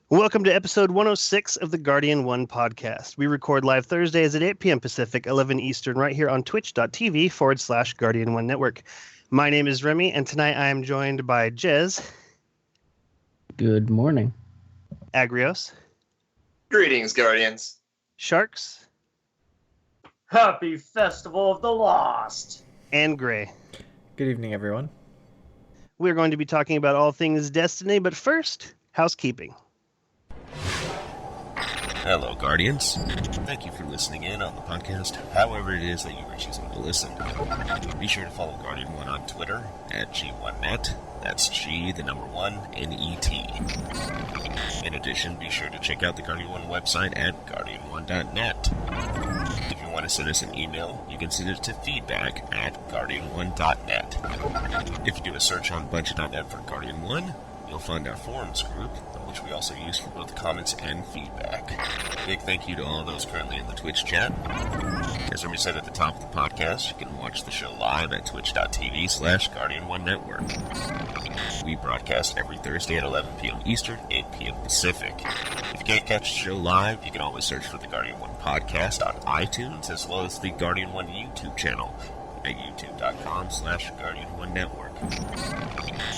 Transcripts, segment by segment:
Welcome to episode 106 of the Guardian 1 podcast. We record live Thursdays at 8 p.m. Pacific, 11 Eastern, right here on twitch.tv/Guardian 1 Network. My name is Remy, and tonight I am joined by Jez. Good morning. Agrios. Greetings, Guardians. Sharks. Happy Festival of the Lost. And Gray. Good evening, everyone. We're going to be talking about all things Destiny, but first, housekeeping. Hello, Guardians. Thank you for listening in on the podcast, however it is that you are choosing to listen. Be sure to follow Guardian 1 on Twitter at G1Net. That's G, the number 1, N-E-T. In addition, be sure to check out the Guardian 1 website at guardian1.net. If you want to send us an email, you can send it to feedback@guardian1.net. If you do a search on Bungie.net for Guardian 1, you'll find our forums group, which we also use for both comments and feedback. Big thank you to all those currently in the Twitch chat. As Remy said at the top of the podcast, you can watch the show live at twitch.tv/Guardian1Network. We broadcast every Thursday at 11 p.m. Eastern, 8 p.m. Pacific. If you can't catch the show live, you can always search for the Guardian 1 podcast on iTunes, as well as the Guardian 1 YouTube channel at youtube.com/Guardian1Network.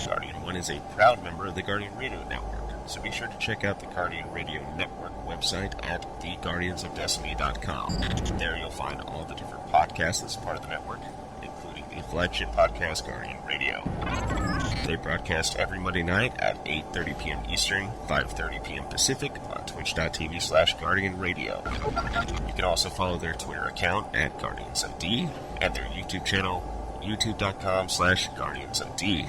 Guardian 1 is a proud member of the Guardian Radio Network, so be sure to check out the Guardian Radio Network website at theguardiansofdestiny.com. There you'll find all the different podcasts as part of the network, including the flagship podcast, Guardian Radio. They broadcast every Monday night at 8:30 p.m. Eastern, 5:30 p.m. Pacific on twitch.tv/Guardian Radio. You can also follow their Twitter account at GuardiansofD and their YouTube channel, youtube.com/GuardiansofD.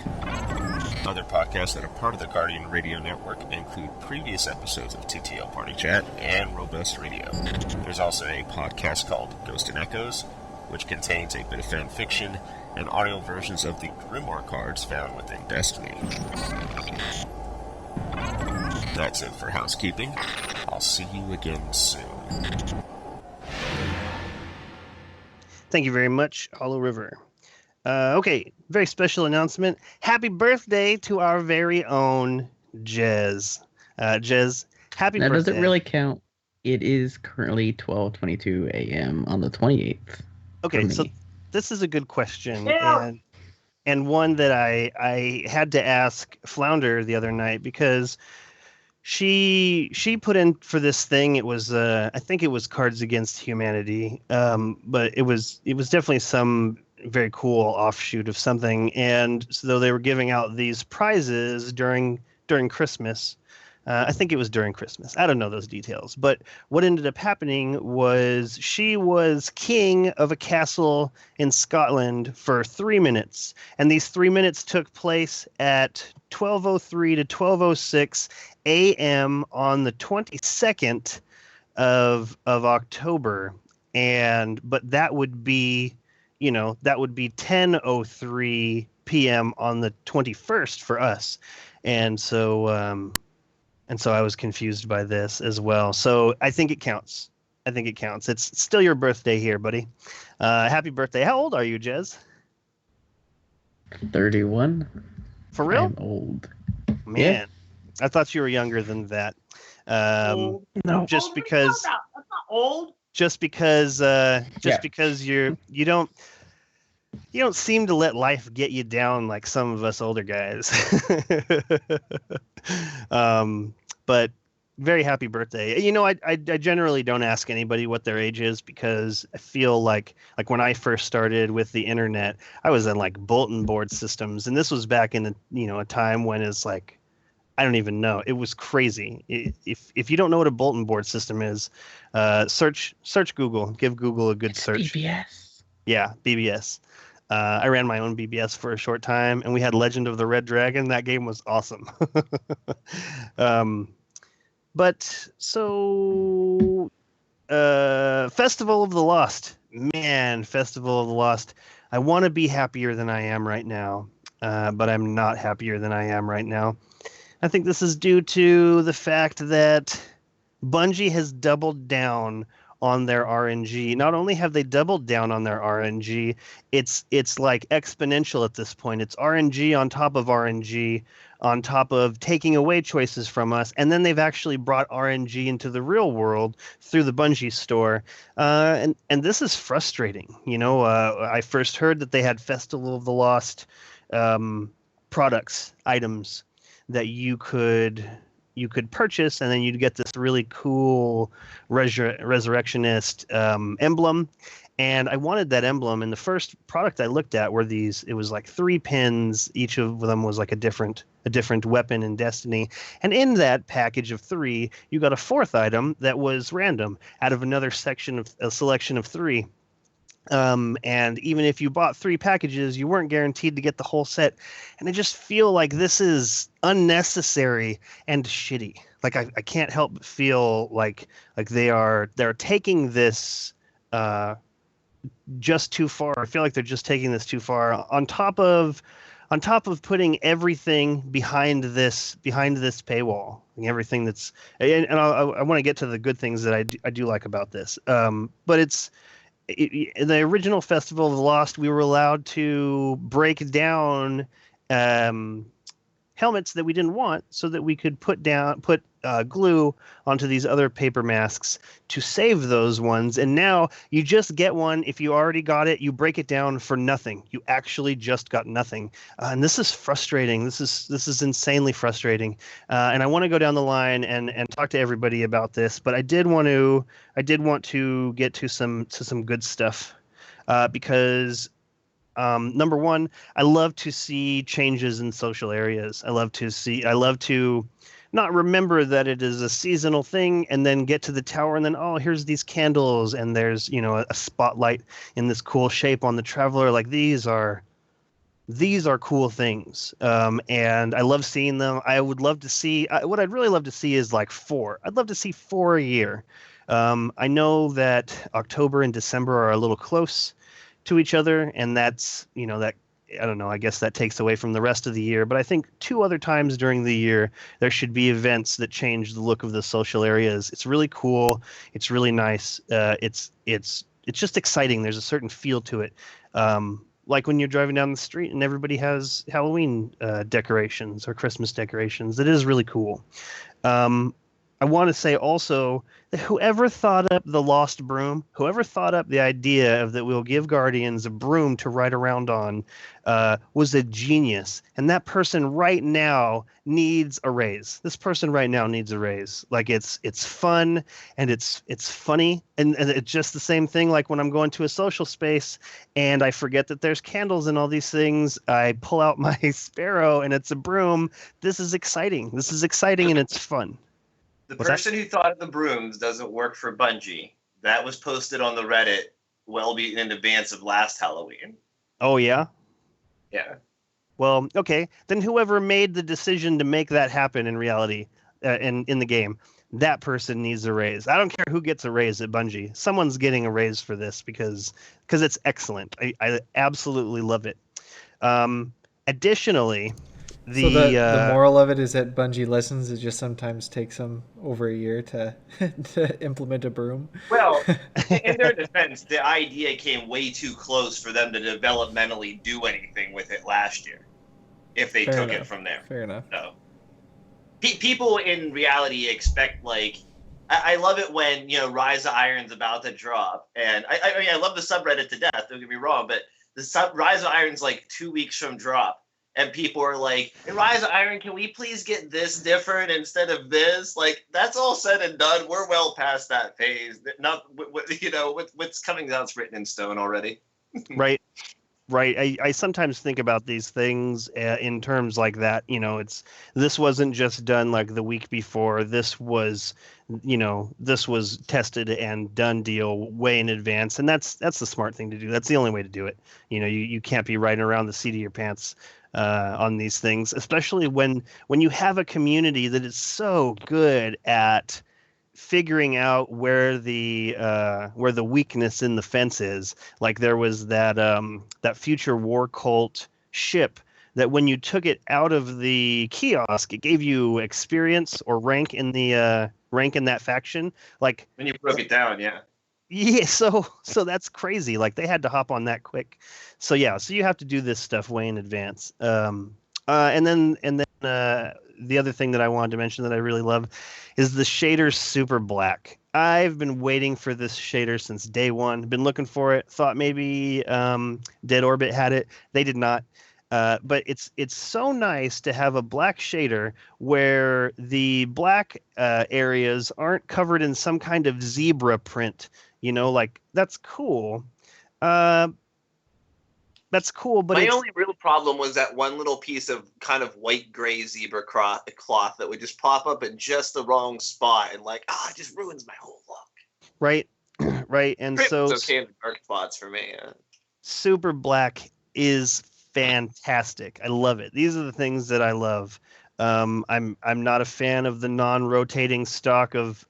Other podcasts that are part of the Guardian Radio Network include previous episodes of TTL Party Chat and Robust Radio. There's also a podcast called Ghost and Echoes, which contains a bit of fan fiction and audio versions of the Grimoire cards found within Destiny. That's it for housekeeping. I'll see you again soon. Thank you very much, Hollow River. Okay, very special announcement. Happy birthday to our very own Jez. Jez, happy birthday. Now, does it really count? It is currently 12:22 a.m. on the 28th. Okay, so this is a good question, and one that I had to ask Flounder the other night, because she put in for this thing. It was I think it was Cards Against Humanity, but it was definitely some very cool offshoot of something. And so they were giving out these prizes during Christmas. I think it was during Christmas. I don't know those details. But what ended up happening was she was king of a castle in Scotland for 3 minutes. And these 3 minutes took place at 12:03 to 12:06 a.m. on the 22nd of October. But that would be, that would be 10:03 p.m. on the 21st for us. And so I was confused by this as well. So I think it counts. It's still your birthday here, buddy. Happy birthday. How old are you, Jez? 31. For real? I'm old. Man, yeah. I thought you were younger than that. No. Just because. That's not old. Just because you don't. You don't seem to let life get you down like some of us older guys. But very happy birthday. You know, I generally don't ask anybody what their age is because I feel like when I first started with the internet, I was in like bulletin board systems, and this was back in a time when it's like I don't even know. It was crazy. If you don't know what a bulletin board system is, search Google. Give Google a good search. BBS. Yeah, BBS. I ran my own BBS for a short time, and we had Legend of the Red Dragon. That game was awesome. But so, Festival of the Lost. Man, Festival of the Lost. I want to be happier than I am right now, but I'm not happier than I am right now. I think this is due to the fact that Bungie has doubled down on their RNG. Not only have they doubled down on their RNG, it's like exponential at this point. It's RNG on top of RNG on top of taking away choices from us, and then they've actually brought RNG into the real world through the Bungie store, and this is frustrating. You know, I first heard that they had Festival of the Lost products, items that you could purchase, and then you'd get this really cool resurrectionist emblem. And I wanted that emblem. And the first product I looked at were these. It was like 3 pins. Each of them was like a different weapon in Destiny. And in that package of 3, you got a 4th item that was random out of another selection of 3. And even if you bought 3 packages, you weren't guaranteed to get the whole set. And I just feel like this is unnecessary and shitty. Like I can't help but feel like they're taking this just too far. I feel like they're just taking this too far. On top of putting everything behind this paywall, and everything that's and I want to get to the good things that I do like about this. But it's. In the original Festival of the Lost, we were allowed to break down helmets that we didn't want, so that we could put glue onto these other paper masks to save those ones. And now you just get one. If you already got it, you break it down for nothing. You actually just got nothing, and this is frustrating. This is insanely frustrating. And I want to go down the line and talk to everybody about this, but I did want to get to some good stuff, because number one, I love to see changes in social areas. I love to not remember that it is a seasonal thing and then get to the tower and then, oh, here's these candles and there's, a spotlight in this cool shape on the traveler. Like these are cool things. And I love seeing them. I would love to see, what I'd really love to see is like 4. I'd love to see 4 a year. I know that October and December are a little close to each other, and that's, that, I don't know, I guess that takes away from the rest of the year. But I think 2 other times during the year, there should be events that change the look of the social areas. It's really cool. It's really nice. It's just exciting. There's a certain feel to it. Like when you're driving down the street and everybody has Halloween decorations or Christmas decorations. It is really cool. I want to say also that whoever thought up the lost broom, whoever thought up the idea of that we'll give Guardians a broom to ride around on, was a genius. And that person right now needs a raise. This person right now needs a raise. Like it's fun and it's funny. And it's just the same thing like when I'm going to a social space and I forget that there's candles and all these things. I pull out my Sparrow and it's a broom. This is exciting. This is exciting and it's fun. The person who thought of the brooms doesn't work for Bungie. That was posted on the Reddit in advance of last Halloween. Oh, yeah? Yeah. Well, okay. Then whoever made the decision to make that happen in reality, in the game, that person needs a raise. I don't care who gets a raise at Bungie. Someone's getting a raise for this because it's excellent. I absolutely love it. Additionally... The moral of it is that Bungie listens. It just sometimes takes them over a year to implement a broom. Well, in their defense, the idea came way too close for them to developmentally do anything with it last year. If they took it from there. Fair enough. No. People in reality expect I love it when Rise of Iron's about to drop, and I love the subreddit to death. Don't get me wrong, but Rise of Iron's like 2 weeks from drop, and people are like, "In Rise of Iron, can we please get this different instead of this?" Like, that's all said and done. We're well past that phase. Not, what's coming out's written in stone already. Right. I sometimes think about these things in terms like that. This wasn't just done like the week before. This was tested and done deal way in advance, and that's the smart thing to do. That's the only way to do it. You can't be riding around the seat of your pants on these things, especially when you have a community that is so good at figuring out where the weakness in the fence is. Like there was that future war cult ship that when you took it out of the kiosk, it gave you experience or rank in that faction. Like when you broke it down, yeah. Yeah, so that's crazy. Like they had to hop on that quick. So you have to do this stuff way in advance. And then the other thing that I wanted to mention that I really love is the shader Super Black. I've been waiting for this shader since day one. Been looking for it. Thought maybe Dead Orbit had it. They did not. But it's so nice to have a black shader where the black areas aren't covered in some kind of zebra print. Like that's cool. That's cool, but my only real problem was that one little piece of kind of white gray zebra cloth that would just pop up at just the wrong spot and it just ruins my whole look. Right, right, and so it's okay in the dark spots for me. Yeah. Super Black is fantastic. I love it. These are the things that I love. I'm not a fan of the non-rotating stock of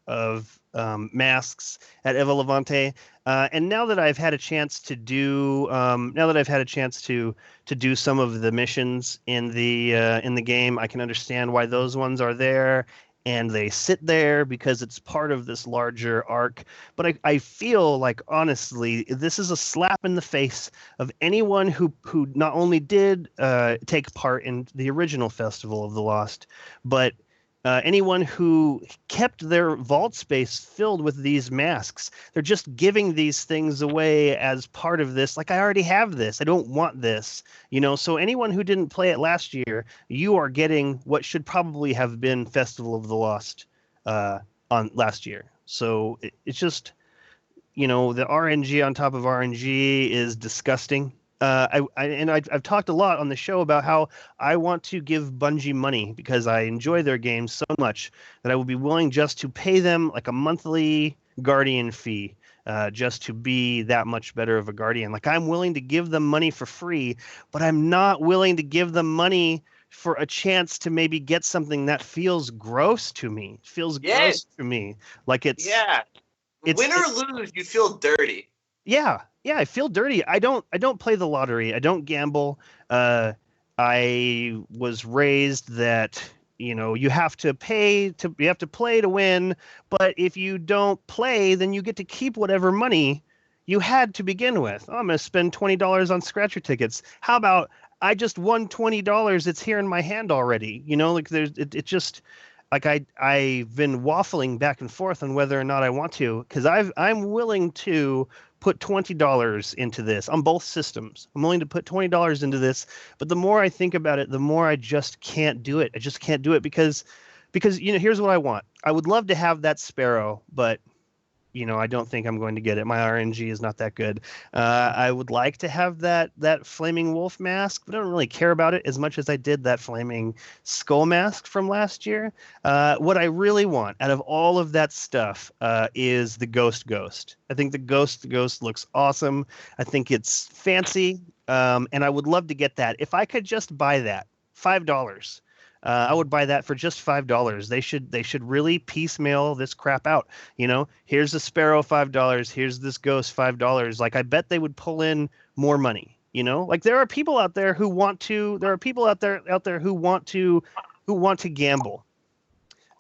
masks at Eva Levante. And now that I've had a chance to do, do some of the missions in the game, I can understand why those ones are there, and they sit there because it's part of this larger arc. But I feel like honestly, this is a slap in the face of anyone who not only did take part in the original Festival of the Lost, but anyone who kept their vault space filled with these masks. They're just giving these things away as part of this. Like, I already have this. I don't want this. So anyone who didn't play it last year, you are getting what should probably have been Festival of the Lost on last year. So it's just, the RNG on top of RNG is disgusting. I've talked a lot on the show about how I want to give Bungie money because I enjoy their games so much that I would be willing just to pay them like a monthly Guardian fee just to be that much better of a Guardian. Like, I'm willing to give them money for free, but I'm not willing to give them money for a chance to maybe get something that feels gross to me. Gross to me. Like it's win or lose, you feel dirty. Yeah, I feel dirty. I don't play the lottery. I don't gamble. I was raised that, you have to play to win, but if you don't play, then you get to keep whatever money you had to begin with. Oh, I'm going to spend $20 on scratcher tickets. How about I just won $20? It's here in my hand already. It just like I've been waffling back and forth on whether or not I want to, because I'm willing to put $20 into this on both systems. I'm willing to put $20 into this, but the more I think about it, the more I just can't do it. I just can't do it because here's what I want. I would love to have that Sparrow, but I don't think I'm going to get it. My RNG is not that good. I would like to have that Flaming Wolf mask, but I don't really care about it as much as I did that Flaming Skull mask from last year. What I really want out of all of that stuff is the Ghost. I think the Ghost looks awesome. I think it's fancy, and I would love to get that. If I could just buy that, $5. I would buy that for just $5. They should really piecemeal this crap out. Here's the Sparrow, $5. Here's this Ghost, $5. Like, I bet they would pull in more money. Like, there are people out there who want to. There are people out there who want to gamble.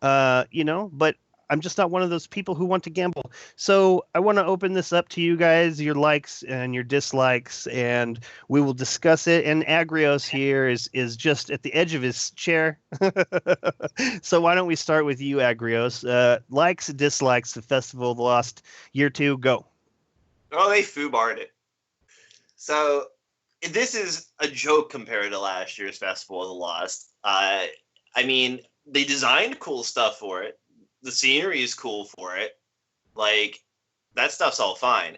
But I'm just not one of those people who want to gamble. So I want to open this up to you guys, your likes and your dislikes, and we will discuss it. And Agrios here is just at the edge of his chair. So why don't we start with you, Agrios? Likes, dislikes, the Festival of the Lost, year 2, go. Oh, they foobarred it. So this is a joke compared to last year's Festival of the Lost. I mean, they designed cool stuff for it. The scenery is cool for it. Like, that stuff's all fine.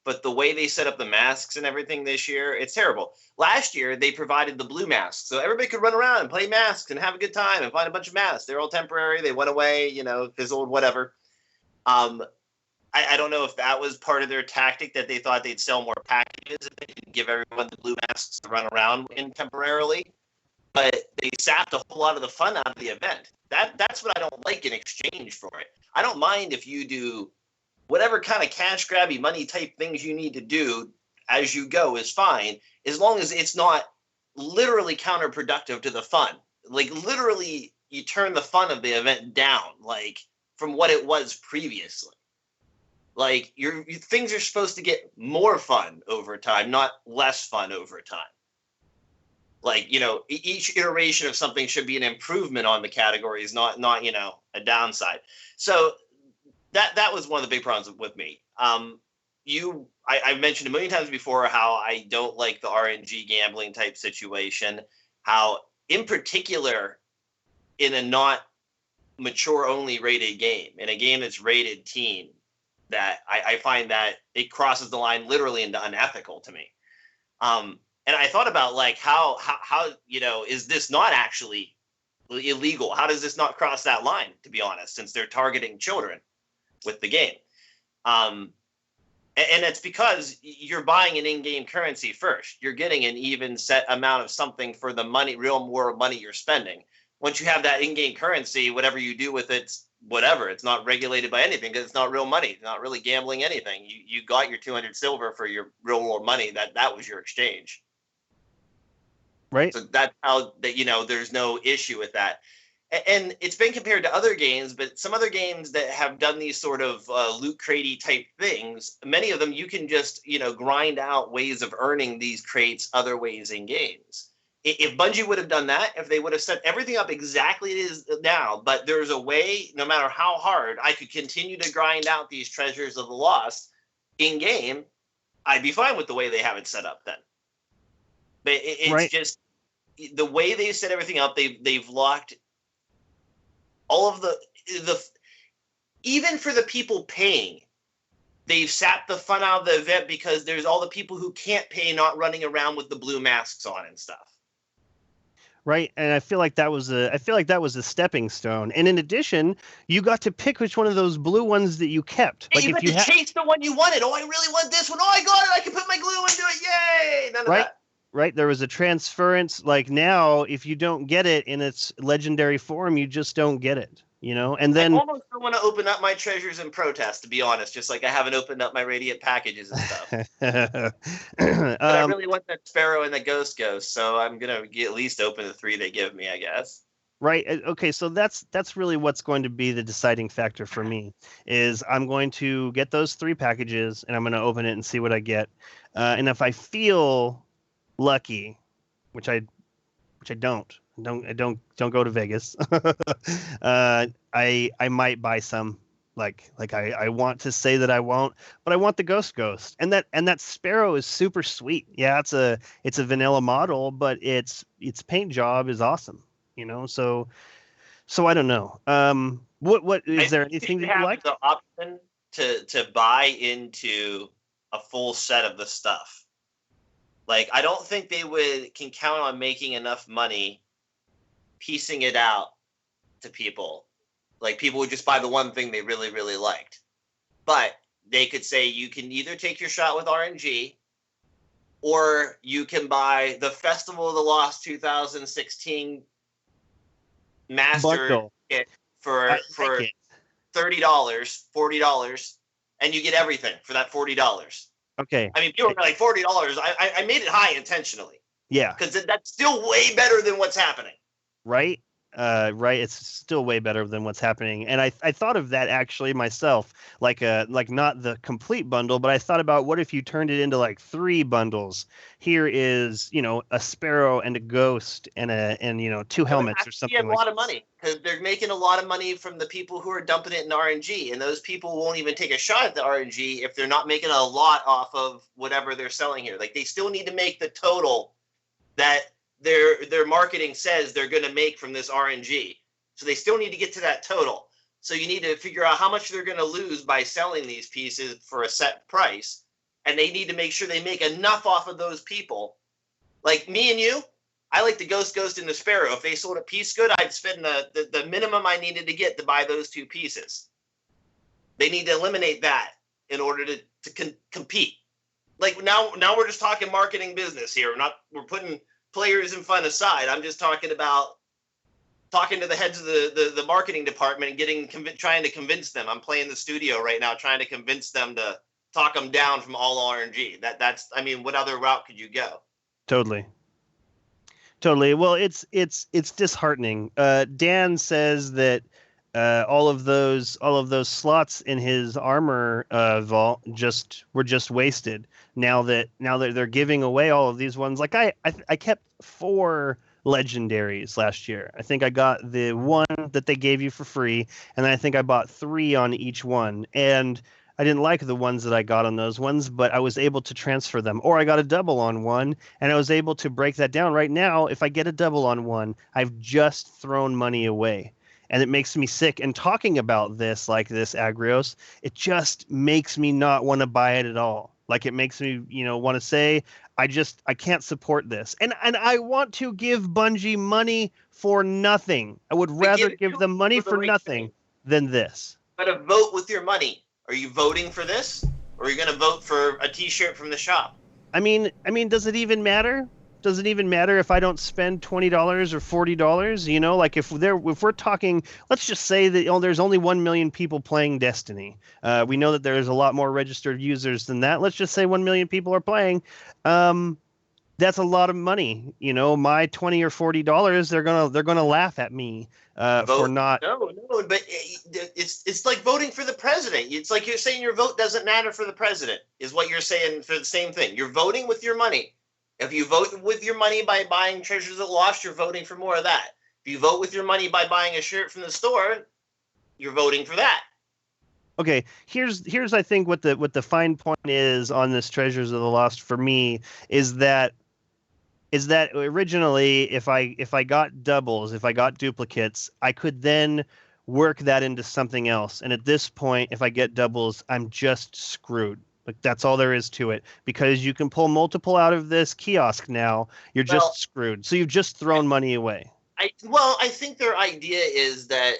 But the way they set up the masks and everything this year, it's terrible. Last year, they provided the blue masks. So everybody could run around and play masks and have a good time and find a bunch of masks. They're all temporary. They went away, fizzled, whatever. I don't know if that was part of their tactic, that they thought they'd sell more packages if they didn't give everyone the blue masks to run around in temporarily. But they sapped a whole lot of the fun out of the event. That's what I don't like in exchange for it. I don't mind if you do whatever kind of cash grabby money type things you need to do as you go is fine, as long as it's not literally counterproductive to the fun. Like, literally, you turn the fun of the event down, like, from what it was previously. Like, things are supposed to get more fun over time, not less fun over time. Like, each iteration of something should be an improvement on the categories, not a downside. So that was one of the big problems with me. I've mentioned a million times before how I don't like the RNG gambling type situation, how in particular in a not mature only rated game, in a game that's rated teen, that I find that it crosses the line literally into unethical to me. And I thought about, like, how is this not actually illegal? How does this not cross that line, to be honest, since they're targeting children with the game? And it's because you're buying an in-game currency first. You're getting an even set amount of something for the money, real more money you're spending. Once you have that in-game currency, whatever you do with it, whatever, it's not regulated by anything because it's not real money. It's not really gambling anything. You got your 200 silver for your real world money. That was your exchange. Right. So that's how that, there's no issue with that. And it's been compared to other games, but some other games that have done these sort of loot cratey type things, many of them you can just, grind out ways of earning these crates other ways in games. If Bungie would have done that, if they would have set everything up exactly as it is now, but there's a way, no matter how hard, I could continue to grind out these treasures of the lost in game, I'd be fine with the way they have it set up then. But it's right. Just the way they set everything up, they've locked all of the even for the people paying, they've sapped the fun out of the event because there's all the people who can't pay not running around with the blue masks on and stuff. Right, and I feel like that was a stepping stone. And in addition, you got to pick which one of those blue ones that you kept. Yeah, like, you got to chase the one you wanted. Oh, I really want this one. Oh, I got it. I can put my glue into it. Yay! None of that. Right, there was a transference. Like, now, if you don't get it in its legendary form, you just don't get it. And then I almost don't want to open up my treasures in protest, to be honest, just like I haven't opened up my Radiant packages and stuff. But I really want that Sparrow and the Ghost, so I'm going to at least open the 3 they give me, I guess. Right. Okay, so that's really what's going to be the deciding factor for me, is I'm going to get those 3 packages, and I'm going to open it and see what I get. And if I feel lucky, which I don't go to Vegas. I might buy some. Like I want to say that I won't, but I want the Ghost, and that Sparrow is super sweet. Yeah, it's a vanilla model, but its paint job is awesome. So I don't know. What is there anything that you like? The option to buy into a full set of the stuff. Like, I don't think they can count on making enough money piecing it out to people. Like, people would just buy the one thing they really, really liked. But they could say you can either take your shot with RNG, or you can buy the Festival of the Lost 2016 Master Kit for $30, $40, and you get everything for that $40. Okay. I mean, people are like $40. I made it high intentionally. Yeah. Because that's still way better than what's happening. Right. right? It's still way better than what's happening. And I thought of that actually myself, like not the complete bundle, but I thought about what if you turned it into like 3 bundles. Here is, a sparrow and a ghost and 2 helmets or something like that. A lot of money because they're making a lot of money from the people who are dumping it in RNG, and those people won't even take a shot at the RNG if they're not making a lot off of whatever they're selling here. Like they still need to make the total that their marketing says they're going to make from this RNG. So they still need to get to that total. So you need to figure out how much they're going to lose by selling these pieces for a set price. And they need to make sure they make enough off of those people. Like me and you, I like the Ghost, and the Sparrow. If they sold a piece good, I'd spend the minimum I needed to get to buy those 2 pieces. They need to eliminate that in order to compete. Like now we're just talking marketing business here. We're putting players in fun aside. I'm just talking about talking to the heads of the marketing department and trying to convince them. I'm playing the studio right now, trying to convince them to talk them down from all RNG. That's what other route could you go? Totally. Well, it's disheartening. Dan says that all of those slots in his armor vault were just wasted. Now that they're giving away all of these ones, like I kept 4 legendaries last year. I think I got the one that they gave you for free, and then I think I bought 3 on each one. And I didn't like the ones that I got on those ones, but I was able to transfer them. Or I got a double on one, and I was able to break that down. Right now, if I get a double on one, I've just thrown money away. And it makes me sick. And talking about this, like this, Agrios, it just makes me not want to buy it at all. Like it makes me, want to say, I can't support this. And I want to give Bungie money for nothing. I would rather give them money for nothing than this. But a vote with your money. Are you voting for this? Or are you going to vote for a t-shirt from the shop? I mean, does it even matter? Does it even matter if I don't spend $20 or $40? Like if we're talking, let's just say that there's only 1 million people playing Destiny. We know that there's a lot more registered users than that. Let's just say 1 million people are playing. That's a lot of money. My $20 or $40, they're gonna laugh at me for not. No, but it's like voting for the president. It's like you're saying your vote doesn't matter for the president. Is what you're saying for the same thing. You're voting with your money. If you vote with your money by buying Treasures at Lost, you're voting for more of that. If you vote with your money by buying a shirt from the store, you're voting for that. Okay, here's I think what the fine point is on this Treasures of the Lost for me is that originally if I got doubles, if I got duplicates, I could then work that into something else. And at this point, if I get doubles, I'm just screwed. Like that's all there is to it, because you can pull multiple out of this kiosk now. You're just screwed. So you've just thrown money away. I think their idea is that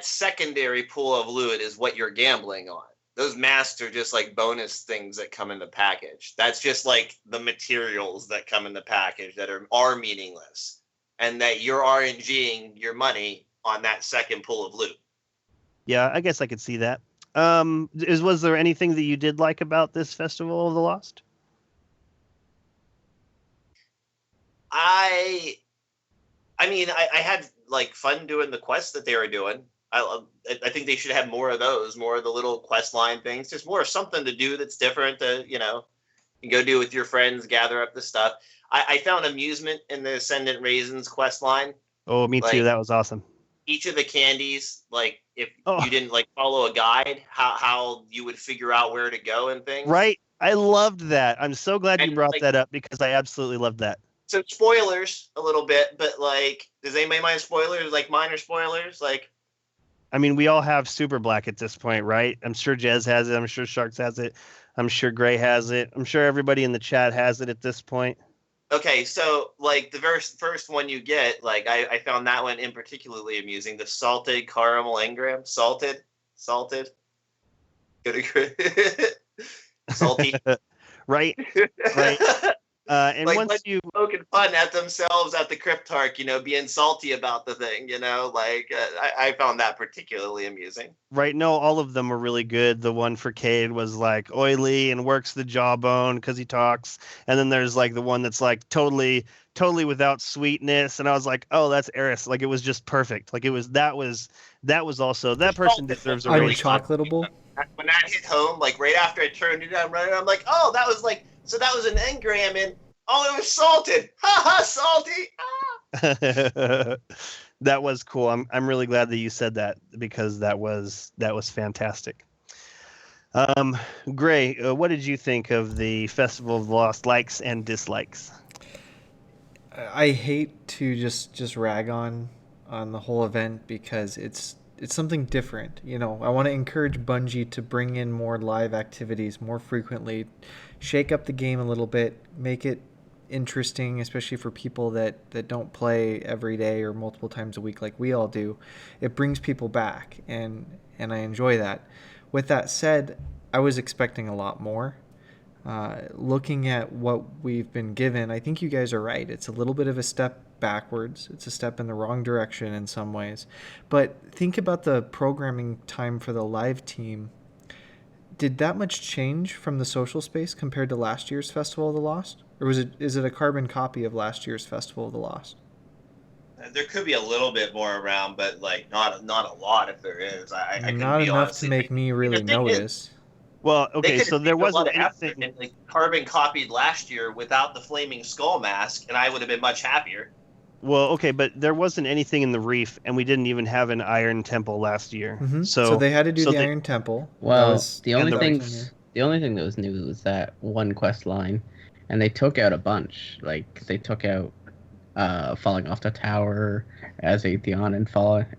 secondary pool of loot is what you're gambling on. Those masks are just like bonus things that come in the package. That's just like the materials that come in the package that are meaningless, and that you're RNGing your money on that second pool of loot. Yeah, I guess I could see that. Was there anything that you did like about this Festival of the Lost? I had like fun doing the quests that they were doing. I think they should have more of those, more of the little quest line things, just more something to do that's different to, you go do with your friends, gather up the stuff. I found amusement in the Ascendant Raisins quest line. Oh, me too. That was awesome. Each of the candies, like if you didn't like follow a guide, how you would figure out where to go and things. Right. I loved that. I'm so glad you brought that up, because I absolutely loved that. So spoilers a little bit, but like, does anybody mind spoilers? Like minor spoilers? Like, I mean, we all have Super Black at this point, right? I'm sure Jez has it. I'm sure Sharks has it. I'm sure Gray has it. I'm sure everybody in the chat has it at this point. Okay, so like the first one you get, like I found that one in particularly amusing. The salted caramel engram, salted, salty, right. And like once you poking fun at themselves at the Cryptarch, being salty about the thing, I found that particularly amusing. right, no, all of them were really good. The one for Cade was like oily and works the jawbone because he talks, and then there's like the one that's like totally without sweetness, and I was like, oh, that's Eris. Like it was just perfect. Like that was also that person deserves a really Unchocolatable. When that hit home, like right after I turned it on, I'm like, oh, that was like, so that was an engram, and oh, it was salted. Ha ha, salty. Ah. That was cool. I'm really glad that you said that because that was fantastic. Gray, what did you think of the Festival of the Lost likes and dislikes? I hate to just rag on the whole event because it's something different. I want to encourage Bungie to bring in more live activities more frequently, shake up the game a little bit, make it interesting, especially for people that don't play every day or multiple times a week like we all do. It brings people back, and I enjoy that. With that said, I was expecting a lot more. Looking at what we've been given, I think you guys are right. It's a little bit of a step backwards. It's a step in the wrong direction in some ways. But think about the programming time for the live team. Did that much change from the social space compared to last year's Festival of the Lost? Or is it a carbon copy of last year's Festival of the Lost? There could be a little bit more around, but like not a lot if there is. I couldn't not be enough honest. to make me really notice. Well, okay, so there wasn't anything. And, like, carbon copied last year without the flaming skull mask, and I would have been much happier. Well, okay, but there wasn't anything in the Reef, and we didn't even have an Iron Temple last year. Mm-hmm. So they had to do the Iron Temple. Well, the only thing that was new was that one quest line, and they took out a bunch. Like they took out falling off the tower as Atheon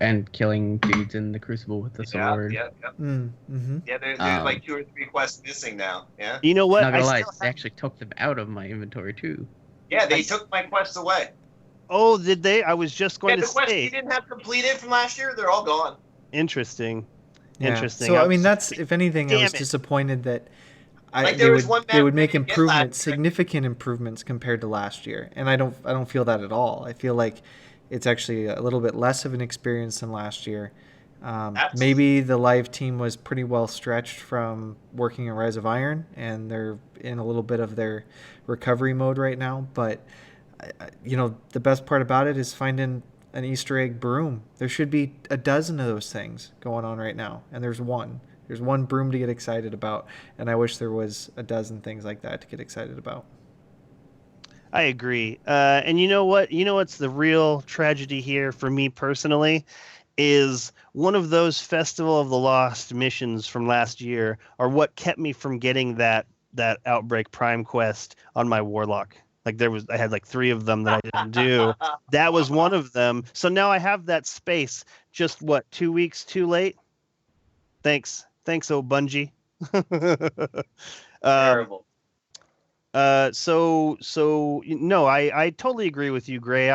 and killing dudes in the Crucible with the sword. Yeah. Mm-hmm. Yeah, there's like 2 or 3 quests missing now. Yeah. You know what? Not gonna lie, they actually took them out of my inventory too. Yeah, they took my quests away. Oh, did they? I was just going to the quests say. you didn't have completed from last year, they're all gone. Interesting. Yeah. Interesting. So I mean, that's if anything, I was disappointed that they would make improvements, significant improvements compared to last year, and I don't feel that at all. I feel like it's actually a little bit less of an experience than last year. Maybe the live team was pretty well stretched from working on Rise of Iron, and they're in a little bit of their recovery mode right now. But the best part about it is finding an Easter egg broom. There should be a dozen of those things going on right now, and there's one. There's one broom to get excited about, and I wish there was a dozen things like that to get excited about. I agree. And you know what? You know what's the real tragedy here for me personally is one of those Festival of the Lost missions from last year are what kept me from getting that Outbreak Prime quest on my Warlock. Like I had like 3 of them that I didn't do. That was one of them. So now I have that space. Just 2 weeks too late? Thanks, oh Bungie. Terrible. So no, I totally agree with you, Gray.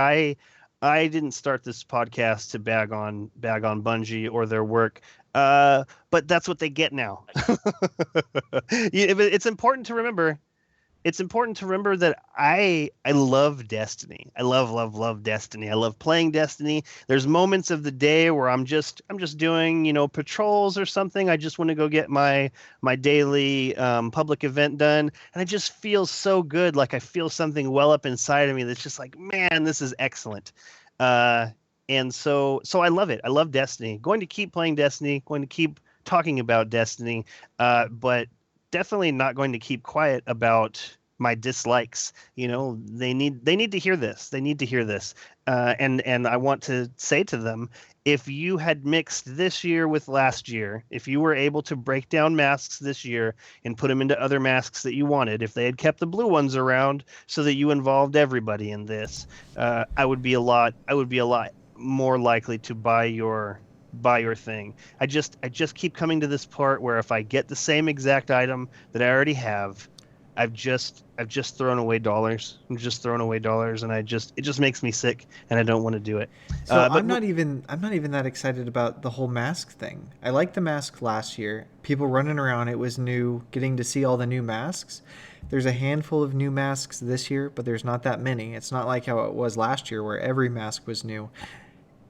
I didn't start this podcast to bag on Bungie or their work. But that's what they get now. It's important to remember. It's important to remember that I love Destiny. I love Destiny. I love playing Destiny. There's moments of the day where I'm just doing, patrols or something. I just want to go get my daily public event done, and I just feel so good. Like I feel something well up inside of me that's just like, man, this is excellent. And so I love it. I love Destiny. Going to keep playing Destiny. Going to keep talking about Destiny. But definitely not going to keep quiet about my dislikes. They need to hear this. They need to hear this. And I want to say to them, if you had mixed this year with last year, if you were able to break down masks this year and put them into other masks that you wanted, if they had kept the blue ones around so that you involved everybody in this, I would be a lot more likely to buy your thing. I just keep coming to this part where if I get the same exact item that I already have, I've just thrown away dollars. I'm just throwing away dollars, and it just makes me sick, and I don't want to do it. So I'm not even that excited about the whole mask thing. I liked the mask last year. People running around, it was new, getting to see all the new masks. There's a handful of new masks this year, but there's not that many. It's not like how it was last year where every mask was new.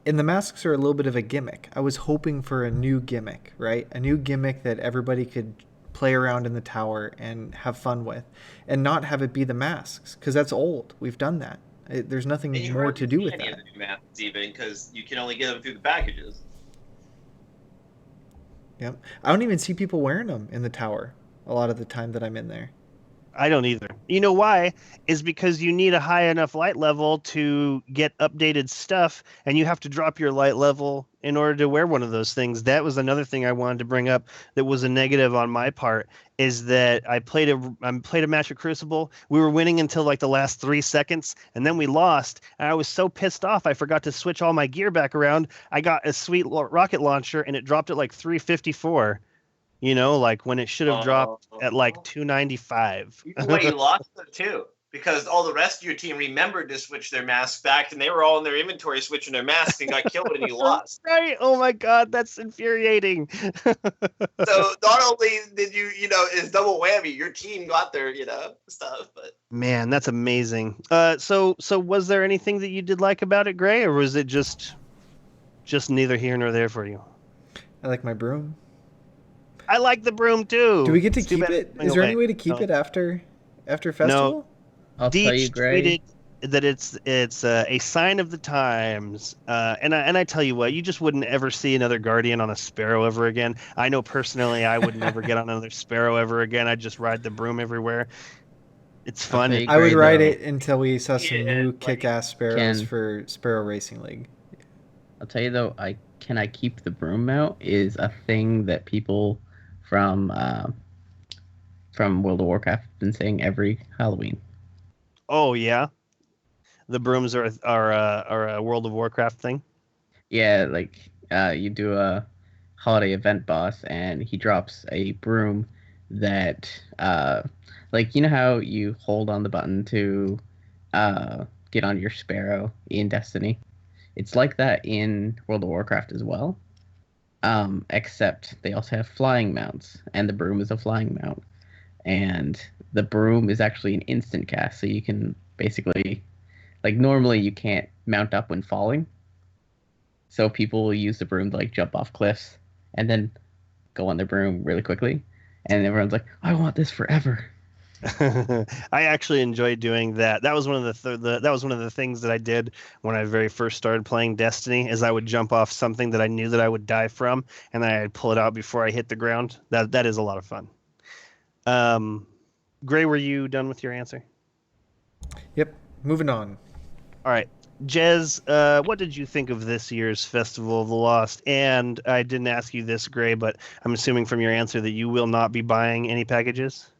And the masks are a little bit of a gimmick. I was hoping for a new gimmick, right? A new gimmick that everybody could play around in the tower and have fun with, and not have it be the masks, because that's old. We've done that. There's nothing more to do with that. Of the new masks even, because you can only get them through the packages. Yep. I don't even see people wearing them in the tower a lot of the time that I'm in there. I don't either. You know why? Is because you need a high enough light level to get updated stuff, and you have to drop your light level in order to wear one of those things. That was another thing I wanted to bring up that was a negative on my part, is that I played a match of Crucible. We were winning until like the last 3 seconds, and then we lost. And I was so pissed off, I forgot to switch all my gear back around. I got a sweet rocket launcher, and it dropped at like 354. You know, like when it should have dropped at like 295. Even when you lost them too, because all the rest of your team remembered to switch their masks back, and they were all in their inventory switching their masks and got killed and you lost. Right? Oh my God, that's infuriating. So not only did it's double whammy. Your team got their stuff, but man, that's amazing. So was there anything that you did like about it, Gray, or was it just neither here nor there for you? I like my broom. I like the broom too. Do we get to keep it? Is there any way to keep it after festival? No. I'll tell you, Gray. Tweeted that it's a sign of the times, and I tell you what, you just wouldn't ever see another Guardian on a Sparrow ever again. I know personally, I would never get on another Sparrow ever again. I'd just ride the broom everywhere. It's fun. I would ride it until we saw some new kick-ass Sparrows for Sparrow Racing League. I'll tell you though, can I keep the broom mount is a thing that people from World of Warcraft have been saying every Halloween. Oh yeah, the brooms are a World of Warcraft thing. Yeah, like you do a holiday event boss, and he drops a broom that like, you know how you hold on the button to get on your Sparrow in Destiny? It's like that in World of Warcraft as well. Except they also have flying mounts, and the broom is a flying mount. And the broom is actually an instant cast, so you can basically, like, normally you can't mount up when falling. So people will use the broom to like jump off cliffs and then go on the broom really quickly. And everyone's like, I want this forever. I actually enjoyed doing that. That was one of the things that I did when I very first started playing Destiny, is I would jump off something that I knew that I would die from, and then I'd pull it out before I hit the ground. That is a lot of fun. Gray, were you done with your answer? Yep. Moving on. All right. Jez, what did you think of this year's Festival of the Lost? And I didn't ask you this, Gray, but I'm assuming from your answer that you will not be buying any packages?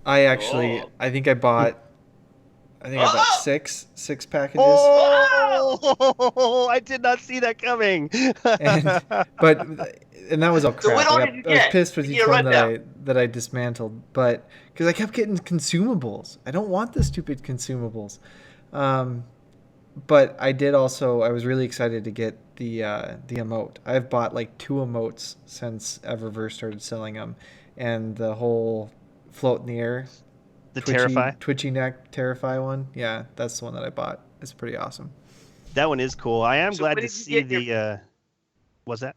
I think I bought six packages. Oh, I did not see that coming. and that was all crap. I was pissed with each one that I dismantled, but because I kept getting consumables. I don't want the stupid consumables. But I was really excited to get the emote. I've bought like 2 emotes since Eververse started selling them, and the whole float in the air, the twitchy neck Terrify one. Yeah, that's the one that I bought. It's pretty awesome. That one is cool. I am glad to see the. What's that?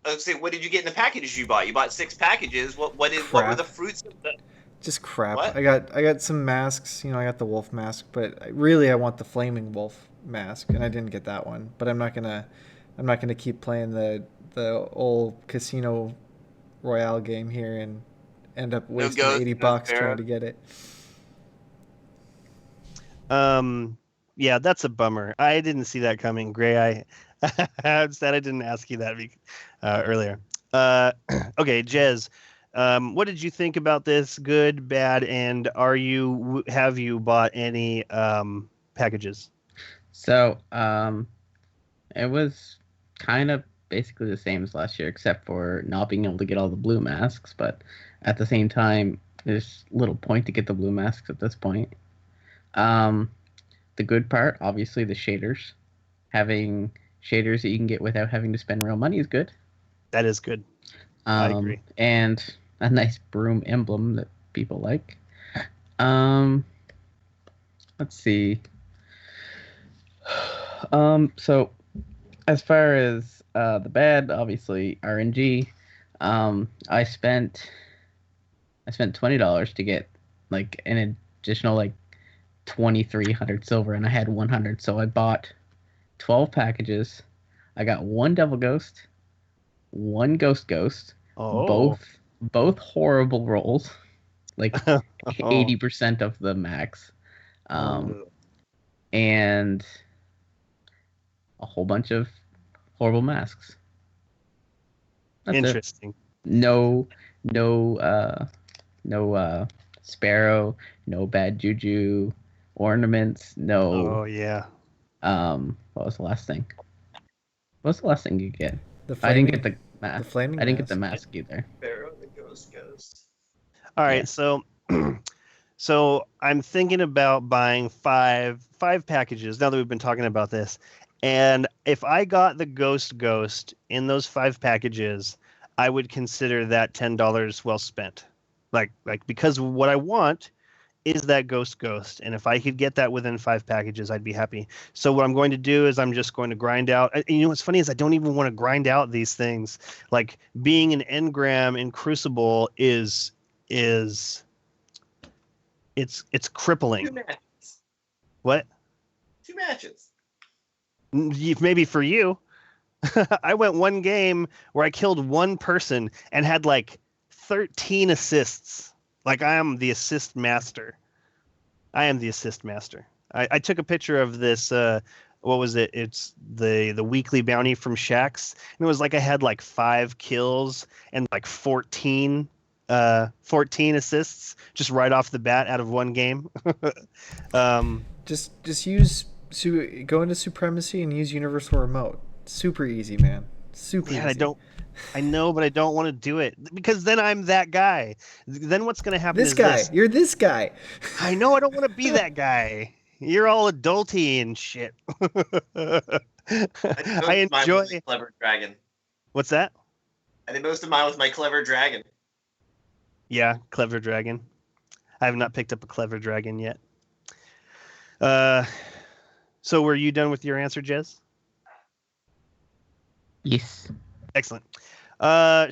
I was saying, what did you get in the packages you bought? You bought 6 packages. What were the fruits of the? Just crap. What? I got some masks. I got the wolf mask, but I want the flaming wolf mask, and I didn't get that one. But I'm not gonna keep playing the old Casino Royale game here and end up wasting $80 trying to get it. Yeah, that's a bummer. I didn't see that coming, Gray. I'm sad I didn't ask you that earlier. Okay, Jez, what did you think about this? Good, bad, and have you bought any packages? So, it was kind of basically the same as last year, except for not being able to get all the blue masks. But at the same time, there's little point to get the blue masks at this point. The good part, obviously, the shaders. Having shaders that you can get without having to spend real money is good. That is good. I agree. And a nice broom emblem that people like. Let's see. So as far as the bad, obviously RNG. I spent $20 to get like an additional like 2,300 silver, and I had 100, so I bought 12 packages. I got one Devil Ghost, one Ghost, both horrible rolls, like 80% of the max, and a whole bunch of horrible masks. That's interesting. It. No sparrow, no bad juju, ornaments, no. Oh yeah. What was the last thing? What was the last thing you get? I didn't get the mask. I didn't get the mask either. Pharaoh the Ghost. All right, so so I'm thinking about buying five packages now that we've been talking about this. And if I got the Ghost in those 5 packages, I would consider that $10 well spent. Like because what I want is that Ghost, and if I could get that within 5 packages, I'd be happy. So what I'm going to do is I'm just going to grind out. And you know what's funny is I don't even want to grind out these things. Like being an engram in Crucible is it's crippling. 2 matches. What? 2 matches. Maybe for you. I went one game where I killed one person and had like 13 assists. Like I am the assist master. I took a picture of this. What was it? It's the weekly bounty from Shaxx. And it was like I had like 5 kills and like 14 assists just right off the bat out of one game. Just go into Supremacy and use Universal Remote. Super easy, man. Super easy. I know, but I don't want to do it because then I'm that guy. Then what's going to happen is this. You're this guy. I know. I don't want to be that guy. You're all adulty and shit. I enjoy my clever dragon. What's that? I did most of mine with my clever dragon. Yeah, clever dragon. I have not picked up a clever dragon yet. So were you done with your answer, Jez? Yes. Excellent.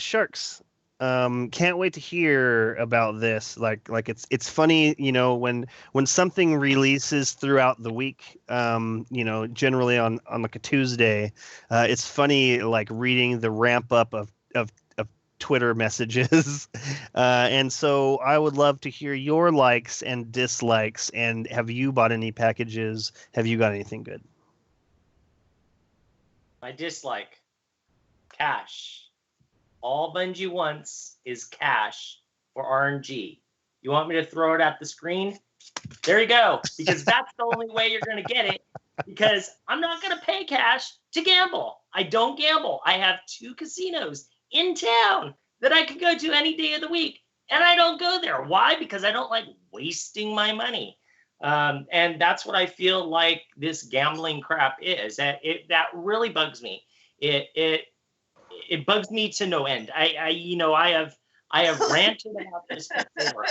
Sharks. Can't wait to hear about this. Like it's funny, you know, when something releases throughout the week, you know, generally on like a Tuesday, it's funny like reading the ramp up of Twitter messages. And so I would love to hear your likes and dislikes. And have you bought any packages? Have you got anything good? My dislike. Cash. All Bungie wants is cash for RNG. You want me to throw it at the screen? There you go. Because that's the only way you're going to get it. Because I'm not going to pay cash to gamble. I don't gamble. I have 2 casinos in town that I can go to any day of the week. And I don't go there. Why? Because I don't like wasting my money. And that's what I feel like this gambling crap is. That really bugs me. It bugs me to no end. I have ranted about this before.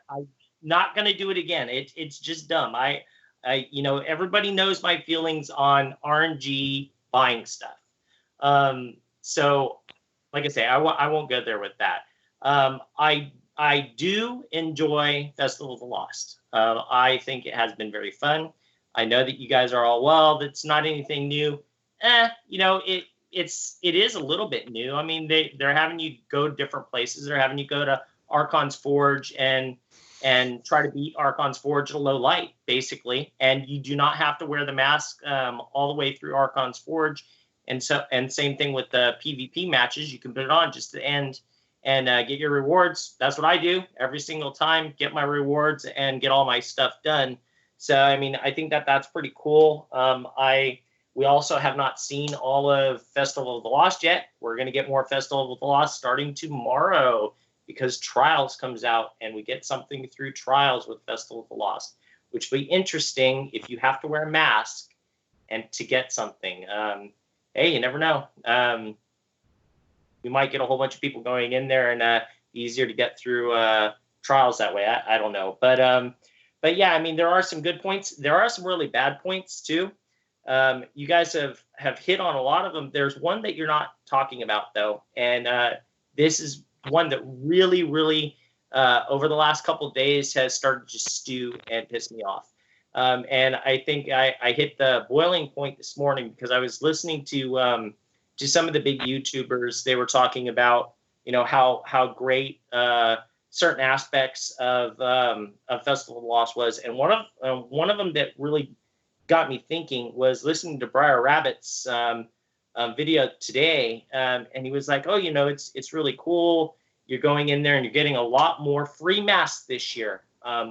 I'm not going to do it again. It's just dumb. Everybody knows my feelings on RNG buying stuff. So like I say, I won't go there with that. I do enjoy Festival of the Lost. I think it has been very fun. I know that you guys are all, well, that's not anything new. It is a little bit new. I mean, they're having you go to different places. They're having you go to Archon's Forge and try to beat Archon's Forge at a low light, basically. And you do not have to wear the mask all the way through Archon's Forge. And same thing with the PvP matches. You can put it on just to end and get your rewards. That's what I do every single time. Get my rewards and get all my stuff done. So I mean, I think that's pretty cool. I We also have not seen all of Festival of the Lost yet. We're going to get more Festival of the Lost starting tomorrow because Trials comes out, and we get something through Trials with Festival of the Lost, which will be interesting if you have to wear a mask and to get something. Hey, you never know. We might get a whole bunch of people going in there, and easier to get through Trials that way. I don't know. But yeah, I mean, there are some good points. There are some really bad points too. You guys have hit on a lot of them. There's one that you're not talking about though, and this is one that really, really over the last couple of days has started to stew and piss me off. And I think I hit the boiling point this morning because I was listening to some of the big YouTubers. They were talking about, you know, how great certain aspects of Festival of the Lost was, and one of them that really got me thinking was listening to Briar Rabbit's video today, and he was like, "Oh, you know, it's really cool. You're going in there and you're getting a lot more free masks this year,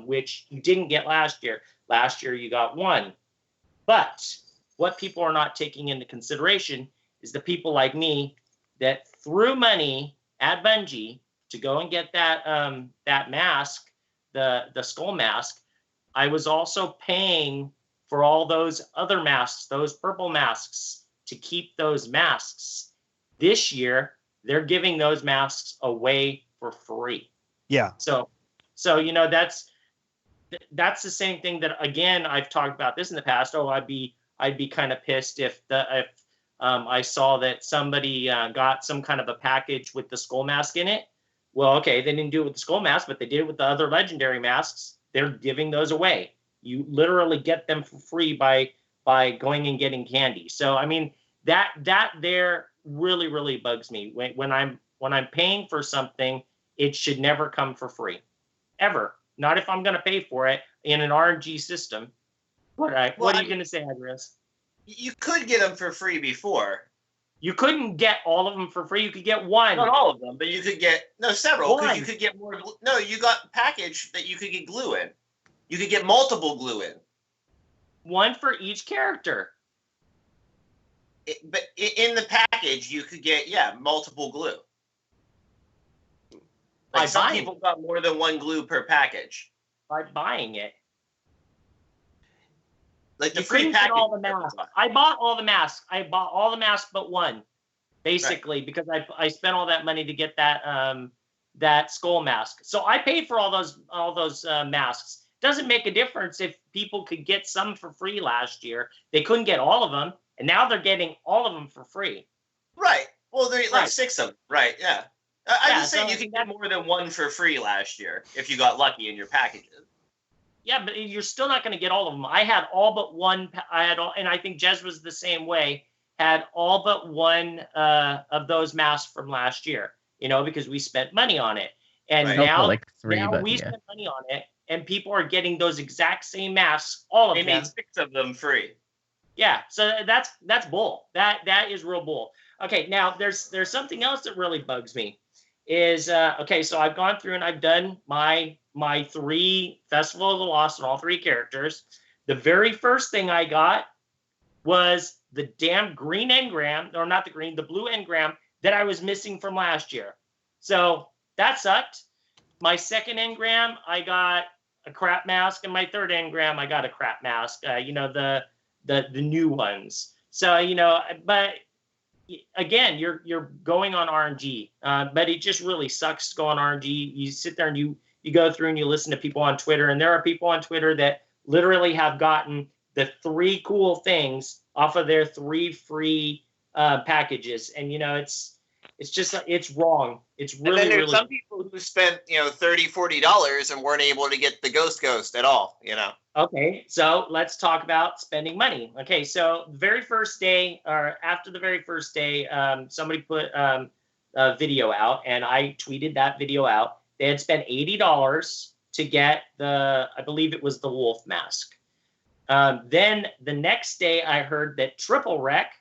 which you didn't get last year. Last year you got one, but what people are not taking into consideration is the people like me that threw money at Bungie to go and get that mask, the skull mask. I was also paying for all those other masks, those purple masks, to keep those masks. This year, they're giving those masks away for free. Yeah. So you know, that's the same thing that, again, I've talked about this in the past. Oh, I'd be kind of pissed if I saw that somebody got some kind of a package with the skull mask in it. Well, okay, they didn't do it with the skull mask, but they did it with the other legendary masks. They're giving those away. You literally get them for free by going and getting candy. So I mean, that there really, really bugs me. When I'm paying for something, it should never come for free, ever. Not if I'm going to pay for it in an RNG system. What are you going to say, Agrios? You could get them for free before. You couldn't get all of them for free. You could get one. Not all of them, but you could get several. One. Because you could get more. No, you got a package that you could get glue in. You could get multiple glue in. One for each character. But in the package, you could get multiple glue. Like some people got more than one glue per package. By buying it. Like the you free package. All the masks. I bought all the masks. I bought all the masks but one, basically, right. Because I spent all that money to get that skull mask. So I paid for all those masks. Doesn't make a difference if people could get some for free last year. They couldn't get all of them, and now they're getting all of them for free. Right. Well, there's like 6 of them. Right. Yeah. I'm just saying so you can get more than one for free last year if you got lucky in your packages. Yeah, but you're still not going to get all of them. I had all but one. And I think Jez was the same way. Had all but one of those masks from last year. You know, because we spent money on it, and right. now we spent money on it, and people are getting those exact same masks. All of them. They made 6 of them free. Yeah, so that's bull. That is real bull. Okay, now there's something else that really bugs me. Is okay, so I've gone through and I've done my 3 Festival of the Lost on all 3 characters. The very first thing I got was the damn green engram, or not the green, the blue engram that I was missing from last year. So that sucked. My second engram, I got a crap mask, and my third engram, I got a crap mask. You know, the new ones. So, you know, but again, you're going on RNG, but it just really sucks to go on RNG. You sit there and you go through and you listen to people on Twitter, and there are people on Twitter that literally have gotten the 3 cool things off of their 3 free packages, and you know it's just it's wrong. It's really. And then there's some people who spent $30-$40 and weren't able to get the ghost at all. You know. Okay, so let's talk about spending money. Okay, so the very first day, or after the very first day, somebody put a video out, and I tweeted that video out. They had spent $80 to get I believe it was the wolf mask. Then the next day, I heard that Triple Wreck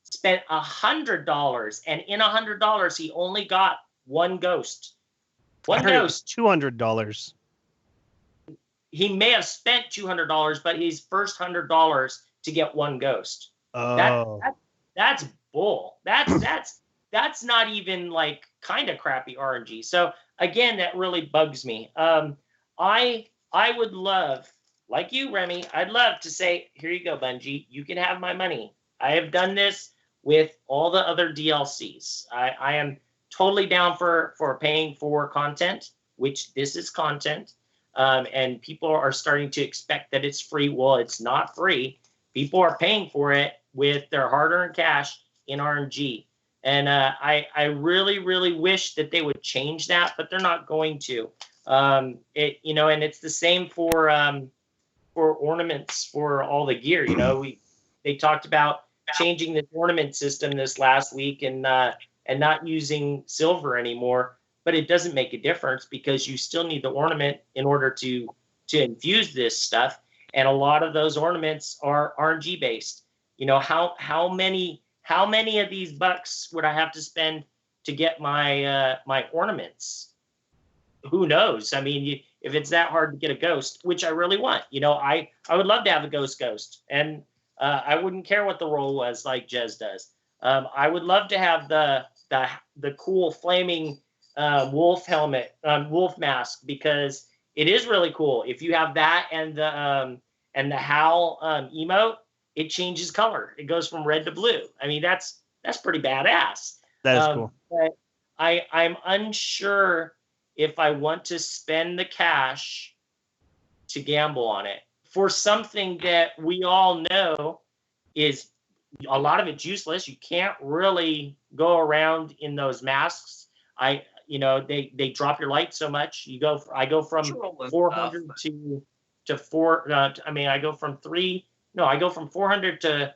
spent $100, and in $100, he only got one ghost. One ghost. $200. He may have spent $200, but his first $100 to get one ghost. Oh. That's bull. That's not even like kind of crappy RNG. So again, that really bugs me. I would love, like you, Remy, I'd love to say, here you go, Bungie. You can have my money. I have done this with all the other DLCs. I am totally down for paying for content, which this is content. And people are starting to expect that it's free. Well, it's not free. People are paying for it with their hard-earned cash in RNG. And I really, really wish that they would change that, but they're not going to. And it's the same for ornaments for all the gear. They talked about changing the ornament system this last week and not using silver anymore, but it doesn't make a difference because you still need the ornament in order to infuse this stuff. And a lot of those ornaments are RNG based. How many of these bucks would I have to spend to get my my ornaments? Who knows? I mean, if it's that hard to get a ghost, which I really want, I would love to have a ghost, and I wouldn't care what the roll was, like Jez does. I would love to have the cool flaming wolf helmet, wolf mask, because it is really cool. If you have that and the howl emote, it changes color. It goes from red to blue. I mean, that's pretty badass. That is cool. But I'm unsure if I want to spend the cash to gamble on it for something that we all know is a lot of it's useless. You can't really go around in those masks. They drop your light so much. I go from 400 to 4. I go from 3. No, I go from 400 to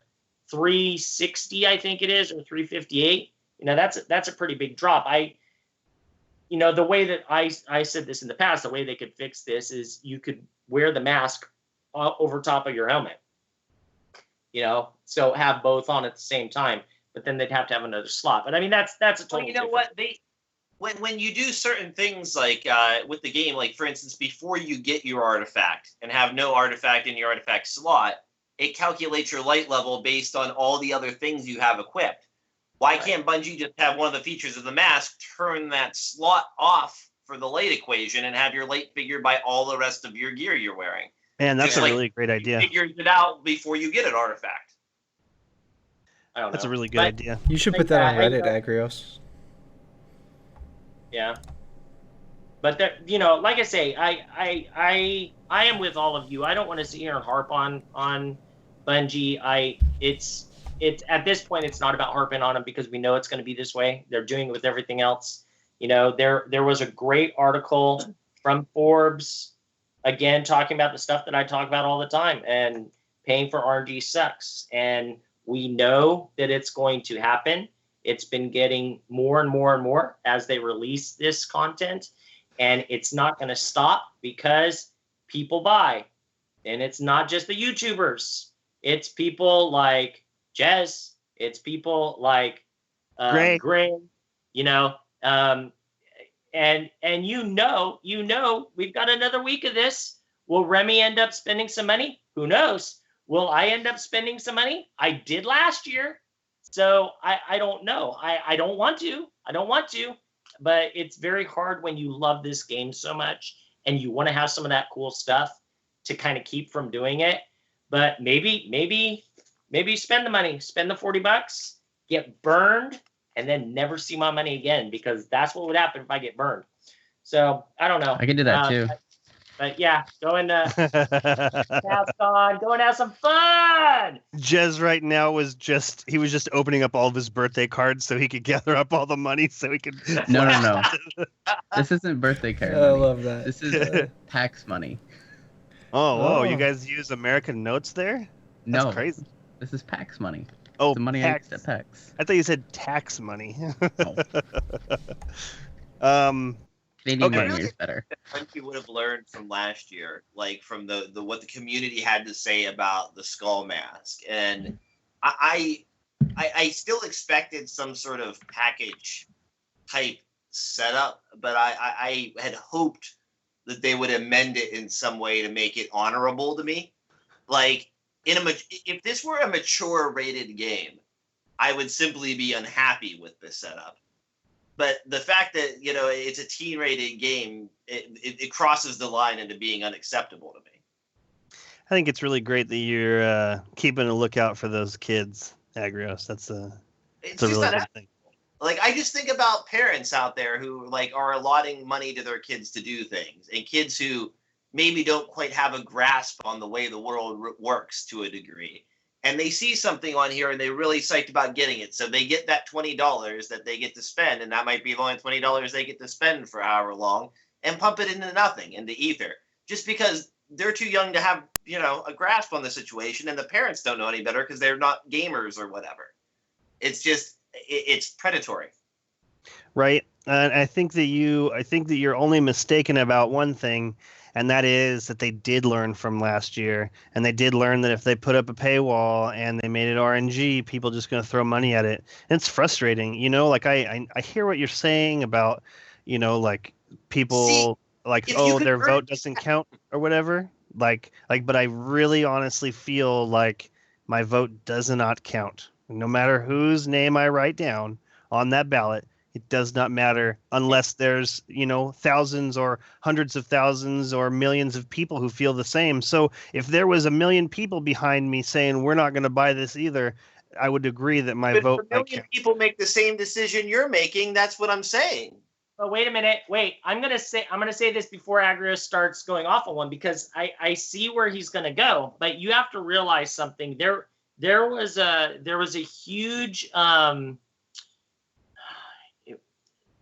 360. I think it is, or 358. That's a pretty big drop. The way that I said this in the past, the way they could fix this is you could wear the mask over top of your helmet. So have both on at the same time, but then they'd have to have another slot. But I mean, that's a total. Well, you know what? When you do certain things like with the game, like for instance, before you get your artifact and have no artifact in your artifact slot, it calculates your light level based on all the other things you have equipped. Why can't Bungie just have one of the features of the mask turn that slot off for the light equation and have your light figured by all the rest of your gear you're wearing? Man, that's really great idea. Figures it out before you get an artifact. I don't know. That's a really good idea. You should put that on Reddit, Agrios. Yeah. But like I say, I am with all of you. I don't want to sit here and harp on Bungie. It's at this point, it's not about harping on them because we know it's going to be this way. They're doing it with everything else. There was a great article from Forbes, again, talking about the stuff that I talk about all the time, and paying for RNG sucks. And we know that it's going to happen. It's been getting more and more and more as they release this content, and it's not going to stop because people buy. And it's not just the YouTubers. It's people like Jez. It's people like Greg. And we've got another week of this. Will Remy end up spending some money? Who knows? Will I end up spending some money? I did last year. So I don't know. I don't want to. But it's very hard when you love this game so much and you want to have some of that cool stuff to kind of keep from doing it. But maybe spend the money, spend the $40, get burned, and then never see my money again, because that's what would happen if I get burned. So I don't know. I can do that too. But yeah, go and go and have some fun. Jez right now was just opening up all of his birthday cards so he could gather up all the money so he could. No. This isn't birthday card money. I love that. This is tax money. Oh, you guys use American notes there? That's no, crazy. This is PAX money. Oh, the money PAX. I used at PAX. I thought you said tax money. Canadian money is better. Bungie would have learned from last year, like from the what the community had to say about the skull mask, and I still expected some sort of package type setup, but I had hoped that they would amend it in some way to make it honorable to me. Like if this were a mature rated game, I would simply be unhappy with this setup. But the fact that, you know, it's a teen rated game, it crosses the line into being unacceptable to me. I think it's really great that you're keeping a lookout for those kids, Agrios. That's a really good thing. Like, I just think about parents out there who, like, are allotting money to their kids to do things, and kids who maybe don't quite have a grasp on the way the world works to a degree. And they see something on here and they're really psyched about getting it. So they get that $20 that they get to spend, and that might be the only $20 they get to spend for however long, and pump it into nothing, into ether, just because they're too young to have, you know, a grasp on the situation, and the parents don't know any better because they're not gamers or whatever. It's just, it's predatory. Right. And I think that you're only mistaken about one thing, and that is that they did learn from last year, and they did learn that if they put up a paywall and they made it RNG, people just going to throw money at it. And it's frustrating, you know. Like I hear what you're saying about, you know, like people their vote doesn't count or whatever. Like, but I really honestly feel like my vote does not count, no matter whose name I write down on that ballot. It does not matter unless there's, you know, thousands or hundreds of thousands or millions of people who feel the same. So if there was 1 million people behind me saying we're not going to buy this either, I would agree that my vote. If 1 million people make the same decision you're making, that's what I'm saying. But wait a minute. Wait, I'm gonna say this before Agrios starts going off on one, because I see where he's gonna go. But you have to realize something. There was a huge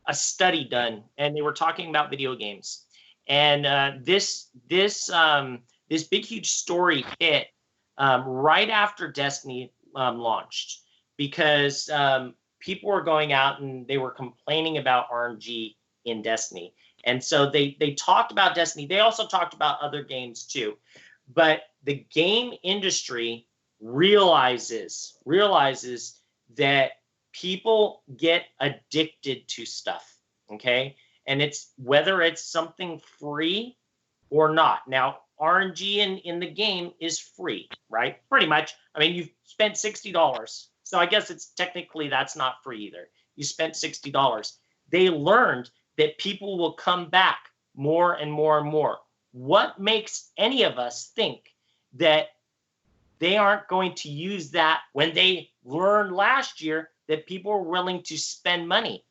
a study done, and they were talking about video games, and this big huge story hit right after Destiny launched, because people were going out and they were complaining about RNG in Destiny, and so they talked about Destiny. They also talked about other games too, but the game industry realizes that people get addicted to stuff, okay? And it's whether it's something free or not. Now, RNG in the game is free, right? Pretty much. I mean, you've spent $60. So I guess it's technically that's not free either. You spent $60. They learned that people will come back more and more and more. What makes any of us think that they aren't going to use that when they learned last year that people are willing to spend money?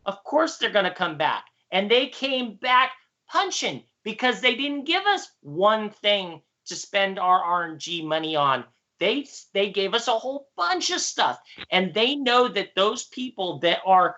Of course they're going to come back. And they came back punching, because they didn't give us one thing to spend our RNG money on. They gave us a whole bunch of stuff. And they know that those people that are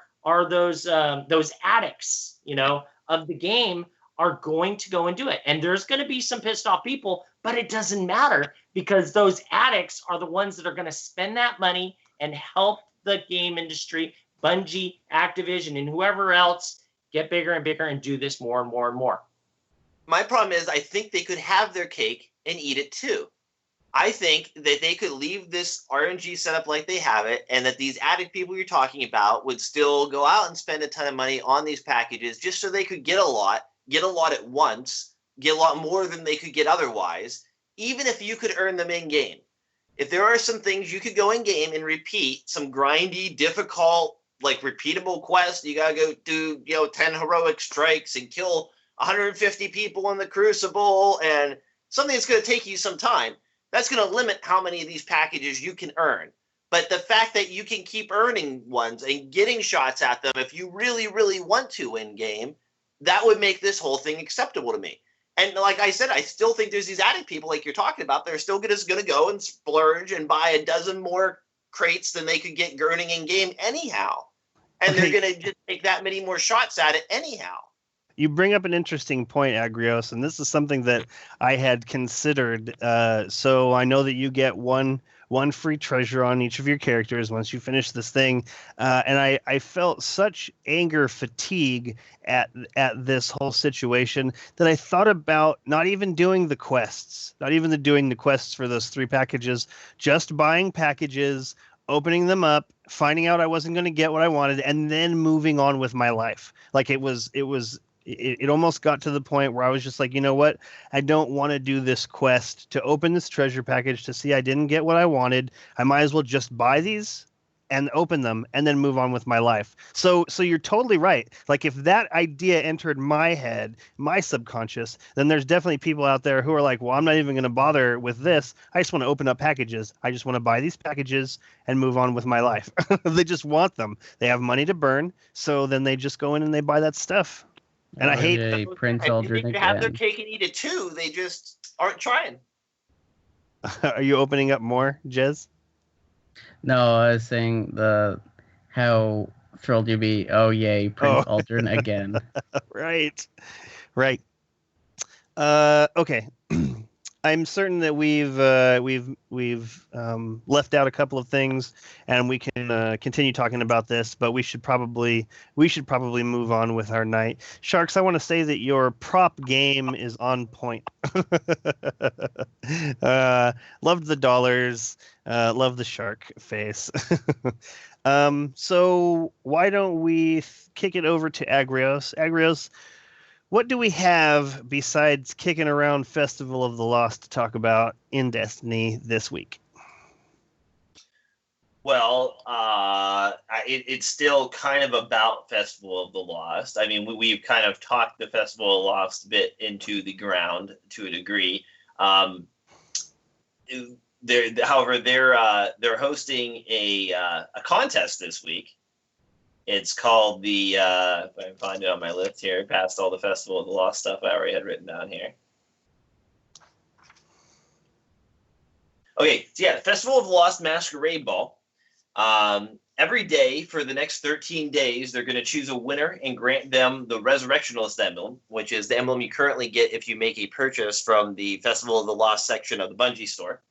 those addicts, you know, of the game are going to go and do it. And there's going to be some pissed off people, but it doesn't matter, because those addicts are the ones that are going to spend that money and help the game industry, Bungie, Activision, and whoever else get bigger and bigger and do this more and more and more. My problem is, I think they could have their cake and eat it too. I think that they could leave this RNG setup like they have it, and that these addict people you're talking about would still go out and spend a ton of money on these packages just so they could get a lot at once, get a lot more than they could get otherwise, even if you could earn them in game. If there are some things you could go in game and repeat, some grindy, difficult, like repeatable quests, you gotta go do, 10 heroic strikes and kill 150 people in the Crucible, and something that's gonna take you some time. That's gonna limit how many of these packages you can earn. But the fact that you can keep earning ones and getting shots at them if you really, really want to in game, that would make this whole thing acceptable to me. And like I said, I still think there's these addict people like you're talking about. They're still going to go and splurge and buy a dozen more crates than they could get earning in game anyhow. And they're going to just take that many more shots at it anyhow. You bring up an interesting point, Agrios, and this is something that I had considered. So I know that you get one free treasure on each of your characters once you finish this thing. And I felt such anger fatigue at this whole situation that I thought about not even doing the quests, doing the quests for those 3 packages, just buying packages, opening them up, finding out I wasn't going to get what I wanted, and then moving on with my life. Like it was it almost got to the point where I was just like, you know what? I don't want to do this quest to open this treasure package to see I didn't get what I wanted. I might as well just buy these and open them and then move on with my life. So you're totally right. Like if that idea entered my head, my subconscious, then there's definitely people out there who are like, well, I'm not even going to bother with this. I just want to open up packages. I just want to buy these packages and move on with my life. They just want them. They have money to burn. So then they just go in and they buy that stuff. And I hate Prince They Aldrin could have their again. cake and eat it too. They just aren't trying. Are you opening up more, Jez? No, I was saying how thrilled you'd be. Oh yay, Prince Aldrin again. Right. Okay. I'm certain that we've left out a couple of things, and we can continue talking about this. But we should probably move on with our night. Sharks, I want to say that your prop game is on point. Loved the dollars. Love the shark face. So why don't we kick it over to Agrios? Agrios, what do we have besides kicking around Festival of the Lost to talk about in Destiny this week? Well, it's still kind of about Festival of the Lost. I mean, we've kind of talked the Festival of the Lost a bit into the ground to a degree. However, they're hosting a contest this week. It's called the, if I can find it on my list here, past all the Festival of the Lost stuff I already had written down here. Okay, so yeah, Festival of the Lost Masquerade Ball. Every day for the next 13 days, they're going to choose a winner and grant them the Resurrectionalist emblem, which is the emblem you currently get if you make a purchase from the Festival of the Lost section of the Bungie store.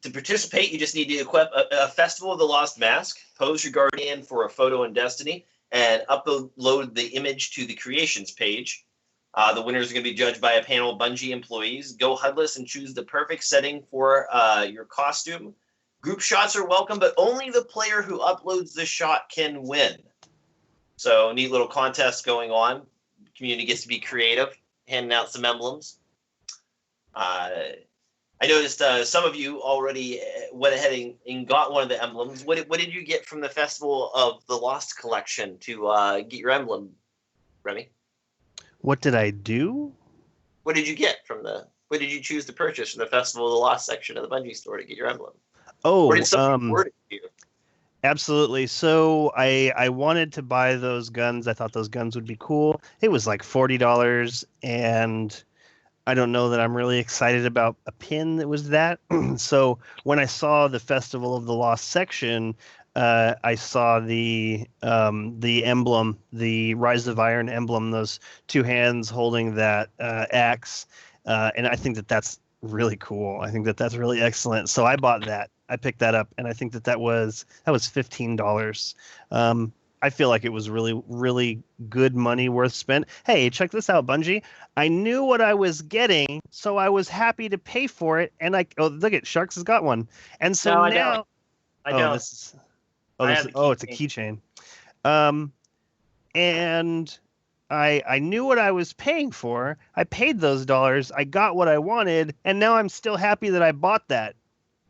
To participate, you just need to equip a Festival of the Lost mask, pose your Guardian for a photo in Destiny, and upload the image to the Creations page. The winners are going to be judged by a panel of Bungie employees. Go HUDless and choose the perfect setting for your costume. Group shots are welcome, but only the player who uploads the shot can win. So, neat little contest going on. The community gets to be creative, handing out some emblems. I noticed some of you already went ahead and got one of the emblems. What did you get from the Festival of the Lost collection to get your emblem, Remy? What did I do? What did you get what did you choose to purchase from the Festival of the Lost section of the Bungie store to get your emblem? Oh, or did somebody word it to you? Absolutely. So I wanted to buy those guns. I thought those guns would be cool. It was like $40, and I don't know that I'm really excited about a pin that was that. So when I saw the Festival of the Lost section, I saw the emblem, the Rise of Iron emblem, those two hands holding that axe, and I think that that's really cool. I think that that's really excellent. So I bought that. I picked that up, and I think that was $15. I feel like it was really, really good money worth spent. Hey, check this out, Bungie. I knew what I was getting, so I was happy to pay for it. And look at Sharks has got one. And so No, now, I don't. it's a keychain. And I knew what I was paying for. I paid those dollars. I got what I wanted, and now I'm still happy that I bought that.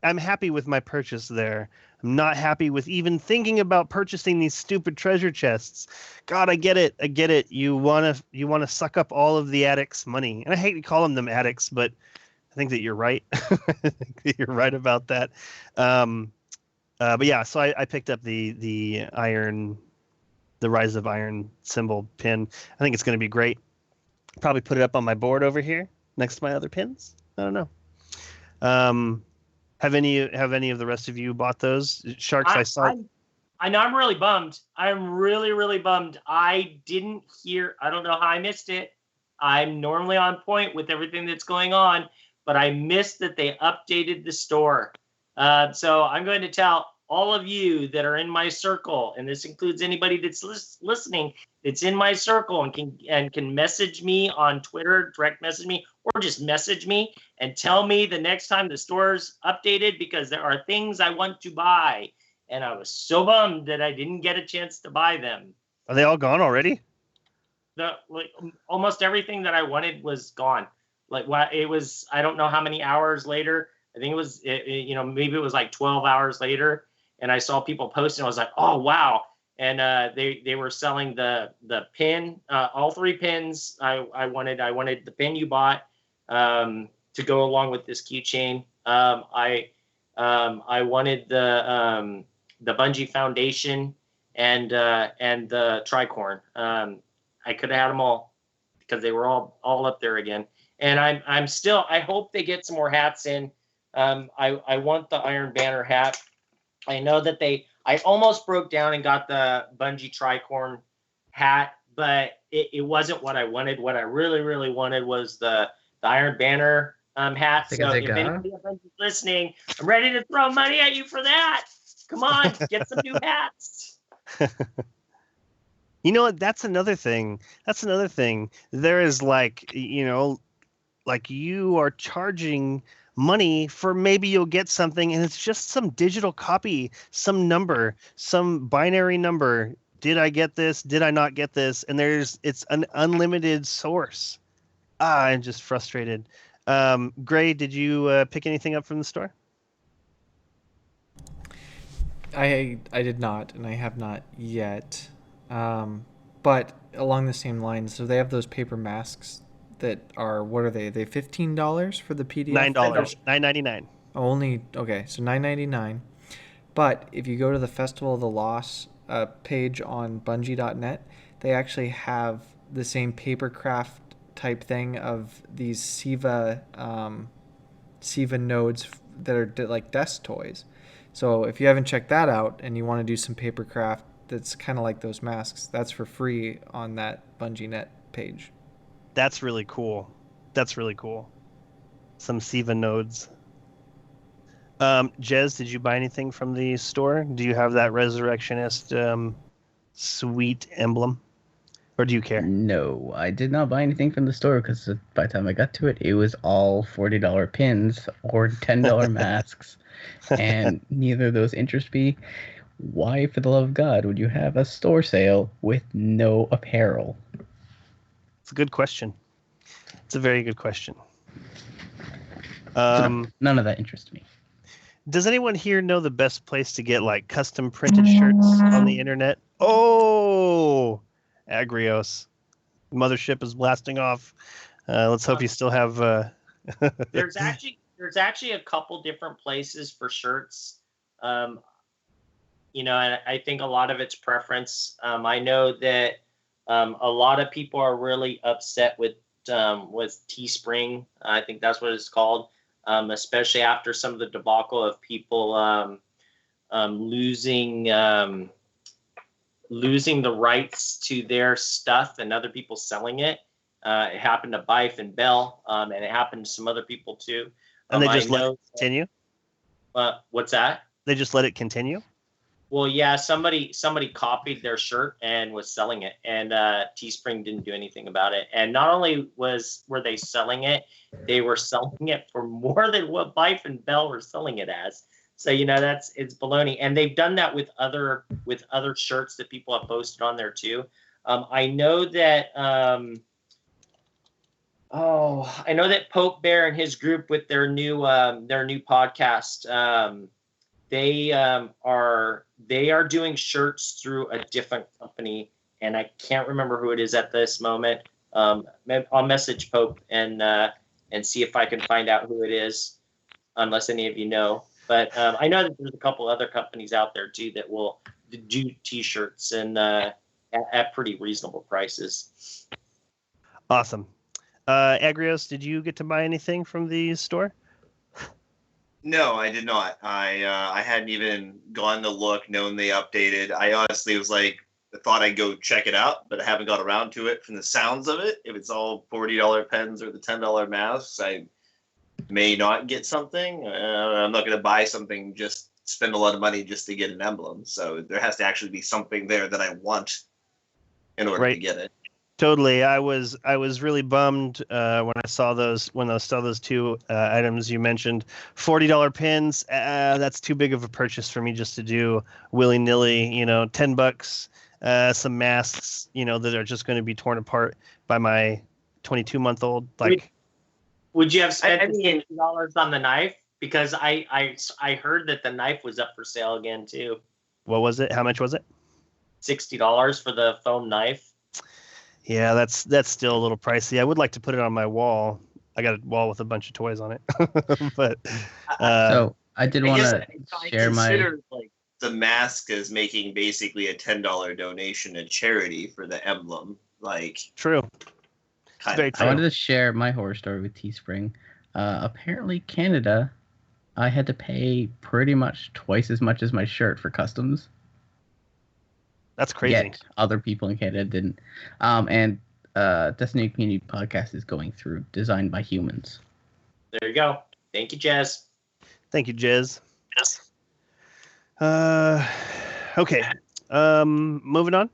I'm happy with my purchase there. I'm not happy with even thinking about purchasing these stupid treasure chests. God, I get it. You wanna suck up all of the addicts' money, and I hate to call them addicts, but I think that you're right. I think that you're right about that. But yeah, so I picked up the Rise of Iron symbol pin. I think it's going to be great. Probably put it up on my board over here next to my other pins. I don't know. Have any of the rest of you bought those? Sharks, I saw. I know I'm really bummed. I'm really, really bummed. I didn't hear. I don't know how I missed it. I'm normally on point with everything that's going on, but I missed that they updated the store. So I'm going to tell all of you that are in my circle, and this includes anybody that's listening, that's in my circle and can message me on Twitter, direct message me, or just message me and tell me the next time the store's updated, because there are things I want to buy. and I was so bummed that I didn't get a chance to buy them. Are they all gone already? Almost everything that I wanted was gone. It was, I don't know how many hours later. I think it was, maybe it was like 12 hours later, and I saw people posting. I was like, oh wow! And they were selling the pin, all 3 pins. I wanted the pin you bought to go along with this keychain. I wanted the Bungie Foundation and the tricorn. I could have had them all because they were all up there again. And I'm still, I hope they get some more hats in. I want the Iron Banner hat. I know that I almost broke down and got the Bungie tricorn hat, but it wasn't what I wanted. What I really, really wanted was the Iron Banner hat. So if anybody at Bungie's listening, I'm ready to throw money at you for that. Come on, get some new hats. You know what? That's another thing. There is like you are charging money for maybe you'll get something, and it's just some digital copy, some number, some binary number. Did I get this? Did I not get this? And it's an unlimited source. I'm just frustrated. Gray, did you pick anything up from the store? I did not, and I have not yet. But along the same lines, so they have those paper masks that are, what are they? Are they $15 for the PDF? $9, $9.99. Only, okay, so $9.99. But if you go to the Festival of the Lost page on Bungie.net, they actually have the same papercraft type thing of these SIVA nodes that are like desk toys. So if you haven't checked that out and you want to do some papercraft that's kind of like those masks, that's for free on that Bungie.net page. That's really cool. Some SIVA nodes. Jez, did you buy anything from the store? Do you have that Resurrectionist sweet emblem? Or do you care? No, I did not buy anything from the store because by the time I got to it, it was all $40 pins or $10 masks. And neither of those interest me. Why, for the love of God, would you have a store sale with no apparel? It's a good question. It's a very good question. So none of that interests me. Does anyone here know the best place to get like custom printed shirts on the internet? Oh, Agrios. Mothership is blasting off. Let's hope you still have. There's actually a couple different places for shirts. And I think a lot of it's preference. I know that a lot of people are really upset with Teespring. I think that's what it's called, especially after some of the debacle of people losing the rights to their stuff and other people selling it. It happened to Bife and Bell, and it happened to some other people too. And they just let it continue? What's that? They just let it continue? Well, yeah, somebody copied their shirt and was selling it, and Teespring didn't do anything about it. And not only were they selling it, they were selling it for more than what Bife and Bell were selling it as. So it's baloney. And they've done that with other shirts that people have posted on there too. I know that Pope Bear and his group with their new podcast. They are doing shirts through a different company, and I can't remember who it is at this moment. I'll message Pope and see if I can find out who it is, unless any of you know. But I know that there's a couple other companies out there too that will do T-shirts and at pretty reasonable prices. Awesome. Agrios, did you get to buy anything from the store? No, I did not. I hadn't even gone to look, known they updated. I honestly was like, I thought I'd go check it out, but I haven't got around to it. From the sounds of it, if it's all $40 pens or the $10 masks, I may not get something. I'm not going to buy something, just spend a lot of money just to get an emblem. So there has to actually be something there that I want in order to get it. Totally. I was really bummed when I saw those two items you mentioned. $40 pins. That's too big of a purchase for me just to do willy nilly. $10. Some masks. That are just going to be torn apart by my 22-month-old. Like, would you have spent $60 on the knife? Because I heard that the knife was up for sale again too. What was it? How much was it? $60 for the foam knife. Yeah, that's still a little pricey. I would like to put it on my wall. I got a wall with a bunch of toys on it. But so I did want to share like the mask is making basically a $10 donation to charity for the emblem. Like, true. I wanted to share my horror story with Teespring. Apparently, Canada, I had to pay pretty much twice as much as my shirt for customs. That's crazy. Yet other people in Canada didn't. And Destiny Community Podcast is going through Designed by Humans. There you go. Thank you, Jez. Thank you, Jez. Yes. Okay. Moving on.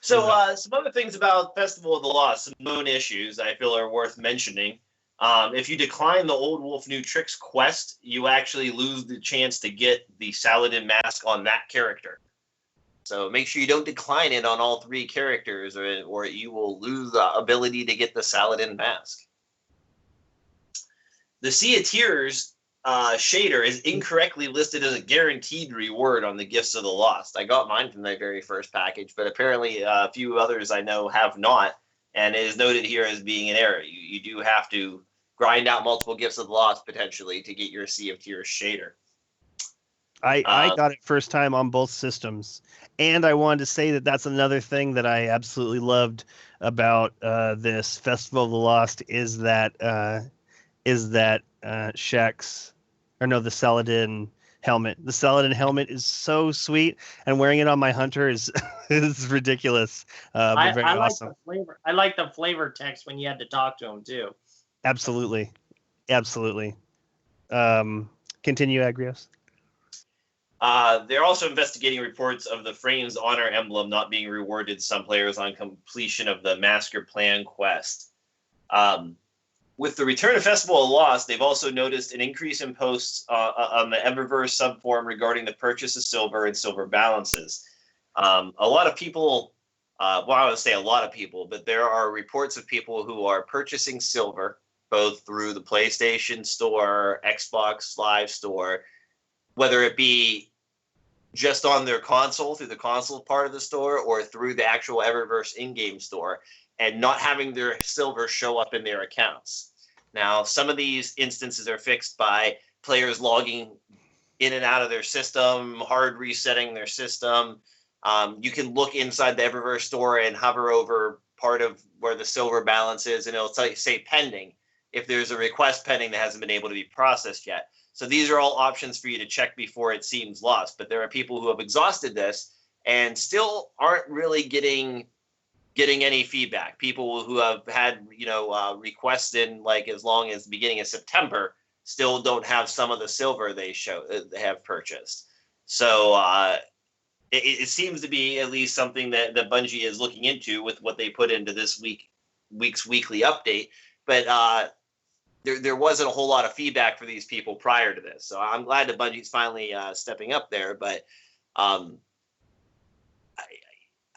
So some other things about Festival of the Lost, some known issues I feel are worth mentioning. If you decline the Old Wolf New Tricks quest, you actually lose the chance to get the Saladin mask on that character. So make sure you don't decline it on all 3 characters, or you will lose the ability to get the Saladin mask. The Sea of Tears shader is incorrectly listed as a guaranteed reward on the Gifts of the Lost. I got mine from the very first package, but apparently a few others I know have not, and it is noted here as being an error. You do have to grind out multiple Gifts of the Lost potentially to get your Sea of Tears shader. I got it first time on both systems, and I wanted to say that that's another thing that I absolutely loved about this Festival of the Lost is that Shaq's, or no, the Saladin helmet. The Saladin helmet is so sweet, and wearing it on my hunter is ridiculous. But very awesome. Like the flavor. I like the flavor text when you had to talk to him too. Absolutely. Continue, Agrios. They're also investigating reports of the Frames Honor emblem not being rewarded to some players on completion of the Master Plan quest. With the return of Festival of Lost, they've also noticed an increase in posts on the Eververse subforum regarding the purchase of silver and silver balances. A lot of people, I would say a lot of people, but there are reports of people who are purchasing silver, both through the PlayStation Store, Xbox Live Store, whether it be just on their console, through the console part of the store, or through the actual Eververse in-game store, and not having their silver show up in their accounts. Now, some of these instances are fixed by players logging in and out of their system, hard resetting their system. You can look inside the Eververse store and hover over part of where the silver balance is, and it'll say pending if there's a request pending that hasn't been able to be processed yet. So these are all options for you to check before it seems lost. But there are people who have exhausted this and still aren't really getting any feedback. People who have had, requests in like as long as the beginning of September still don't have some of the silver they have purchased. So it seems to be at least something that Bungie is looking into with what they put into this week's weekly update. But there wasn't a whole lot of feedback for these people prior to this. So I'm glad that Bungie's finally stepping up there. But I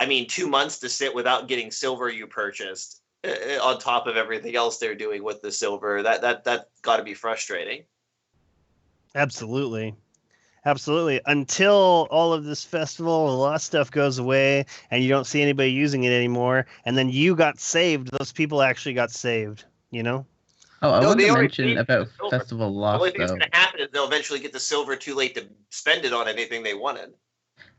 mean, 2 months to sit without getting silver you purchased on top of everything else they're doing with the silver, that got to be frustrating. Absolutely. Until all of this Festival, a lot of stuff goes away and you don't see anybody using it anymore. And then you got saved. Those people actually got saved, Oh, I wanted to mention about Festival Lost, The only thing that's though. going to happen is they'll eventually get the silver too late to spend it on anything they wanted.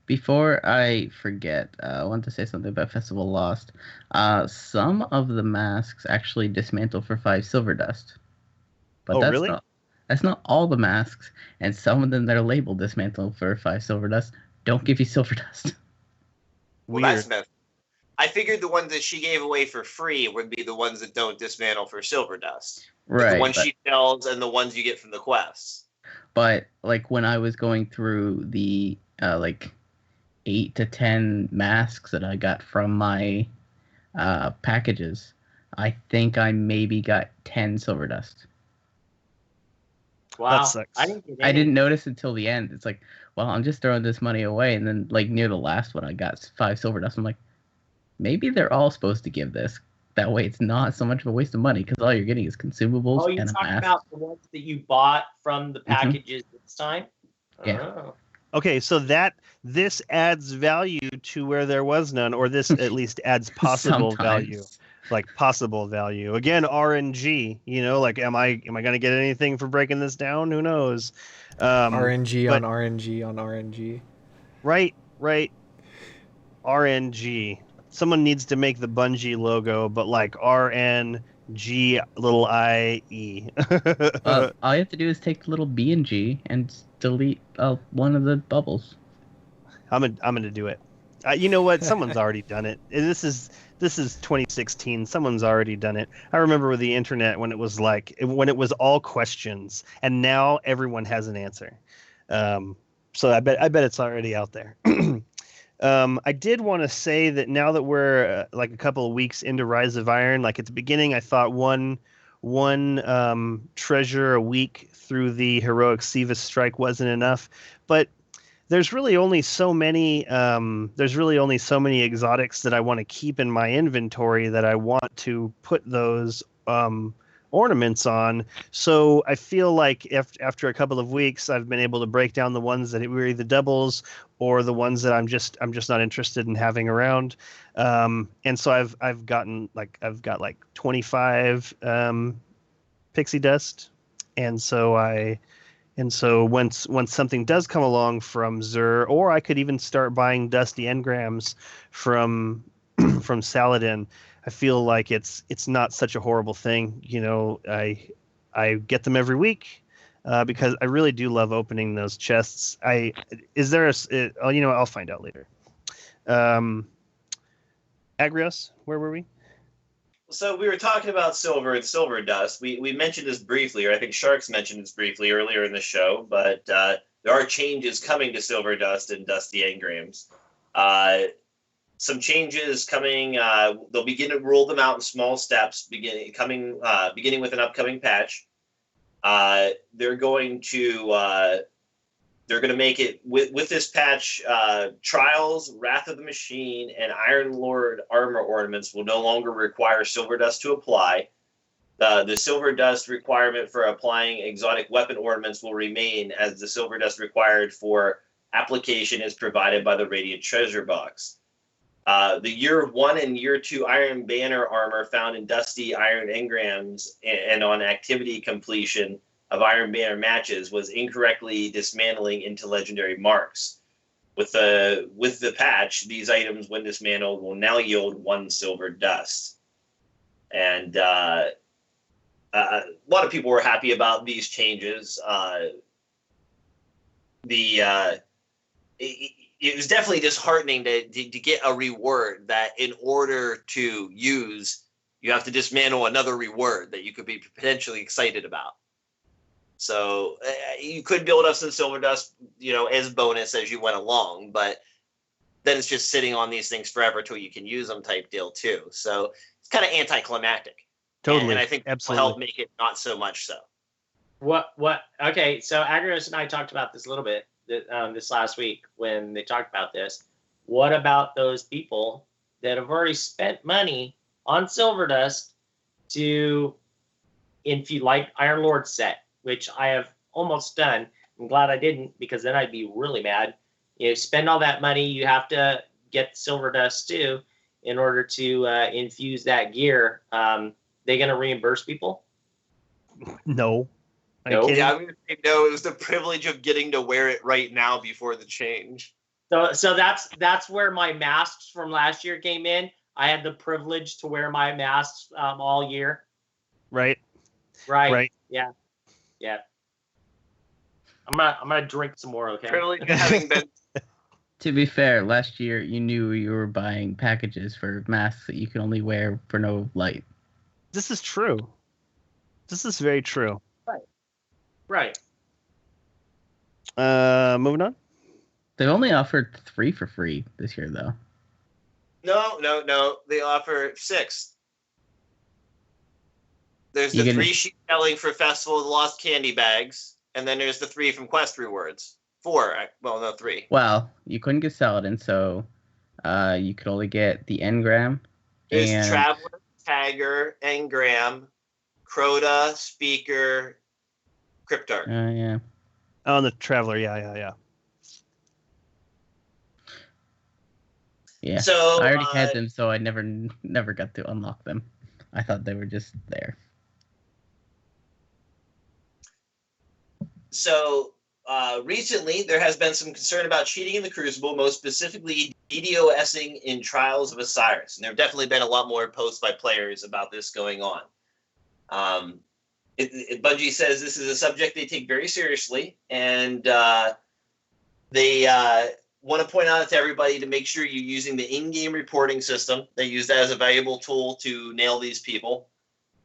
Before I forget, I want to say something about Festival Lost. Some of the masks actually dismantle for 5 silver dust. But really? That's not all the masks, and some of them that are labeled dismantle for 5 silver dust don't give you silver dust. Well, that's messed. I figured the ones that she gave away for free would be the ones that don't dismantle for silver dust. Right. The ones she sells and the ones you get from the quests. But like when I was going through the 8 to 10 masks that I got from my packages, I think I maybe got 10 silver dust. Wow. That sucks. I didn't notice until the end. It's like, well, I'm just throwing this money away. And then, like, near the last one, I got 5 silver dust. I'm like, maybe they're all supposed to give this. That way it's not so much of a waste of money because all you're getting is consumables Oh, you're and a talking mask. about the ones that you bought from the packages this time? Yeah. Oh. Okay, so this adds value to where there was none, or this at least adds possible value. Like possible value. Again, RNG, like am I gonna get anything for breaking this down? Who knows? RNG on RNG on RNG. Right. RNG. Someone needs to make the Bungie logo, but like RNG little IE. All you have to do is take the little B and G and delete one of the bubbles. I'm gonna do it. You know what? Someone's already done it. This is 2016. Someone's already done it. I remember with the internet when it was all questions, and now everyone has an answer. So I bet it's already out there. I did want to say that now that we're like a couple of weeks into Rise of Iron, like at the beginning, I thought one treasure a week through the heroic Sivas strike wasn't enough, but there's really only so many exotics that I want to keep in my inventory that I want to put those ornaments on. So I feel like after a couple of weeks, I've been able to break down the ones that were either doubles or the ones that I'm just not interested in having around. And so I've got 25 pixie dust, and so once something does come along from Zur, or I could even start buying dusty engrams from Saladin, I feel like it's not such a horrible thing. I get them every week because I really do love opening those chests. I'll find out later. Agrios, where were we? So we were talking about silver and silver dust. We mentioned this briefly, or I think Sharks mentioned this briefly earlier in the show, but there are changes coming to silver dust and dusty engrams. Some changes coming. They'll begin to roll them out in small steps, beginning with an upcoming patch. They're going to make it with this patch. Trials, Wrath of the Machine, and Iron Lord armor ornaments will no longer require silver dust to apply. The silver dust requirement for applying exotic weapon ornaments will remain, as the silver dust required for application is provided by the Radiant Treasure Box. The Year 1 and Year 2 Iron Banner armor found in Dusty Iron Engrams and on activity completion of Iron Banner matches was incorrectly dismantling into legendary marks. With the patch, these items, when dismantled, will now yield 1 silver dust. And a lot of people were happy about these changes. It was definitely disheartening to get a reward that, in order to use, you have to dismantle another reward that you could be potentially excited about. So you could build up some silver dust, as bonus as you went along, but then it's just sitting on these things forever till you can use them type deal too. So it's kind of anticlimactic. Totally. And I think that will help make it not so much so. Okay, so Agrios and I talked about this a little bit this last week when they talked about this. What about those people that have already spent money on silver dust to infuse, like Iron Lord set, which I have almost done. I'm glad I didn't, because then I'd be really mad. Spend all that money, you have to get silver dust too in order to infuse that gear. They going to reimburse people? No. No. Yeah, I'm going to say no. It was the privilege of getting to wear it right now before the change. So that's where my masks from last year came in. I had the privilege to wear my masks all year. Right. Yeah. I'm gonna drink some more. Okay. Privilege of having been. To be fair, last year you knew you were buying packages for masks that you can only wear for no light. This is true. This is very true. Right. Moving on. They've only offered 3 for free this year, though. No. They offer 6. There's the 3 sheep selling for Festival of the Lost Candy Bags, and then there's the 3 from Quest Rewards. 4. Well, no, 3. Well, you couldn't get Saladin, so you could only get the Engram. There's Traveler, Tagger, Engram, Crota, Speaker, Cryptarch. Yeah. Oh, the Traveler, yeah. Yeah. So I already had them, so I never got to unlock them. I thought they were just there. So recently, there has been some concern about cheating in the Crucible, most specifically DDoSing in Trials of Osiris. And there have definitely been a lot more posts by players about this going on. Bungie says this is a subject they take very seriously, and they want to point out to everybody to make sure you're using the in-game reporting system. They use that as a valuable tool to nail these people.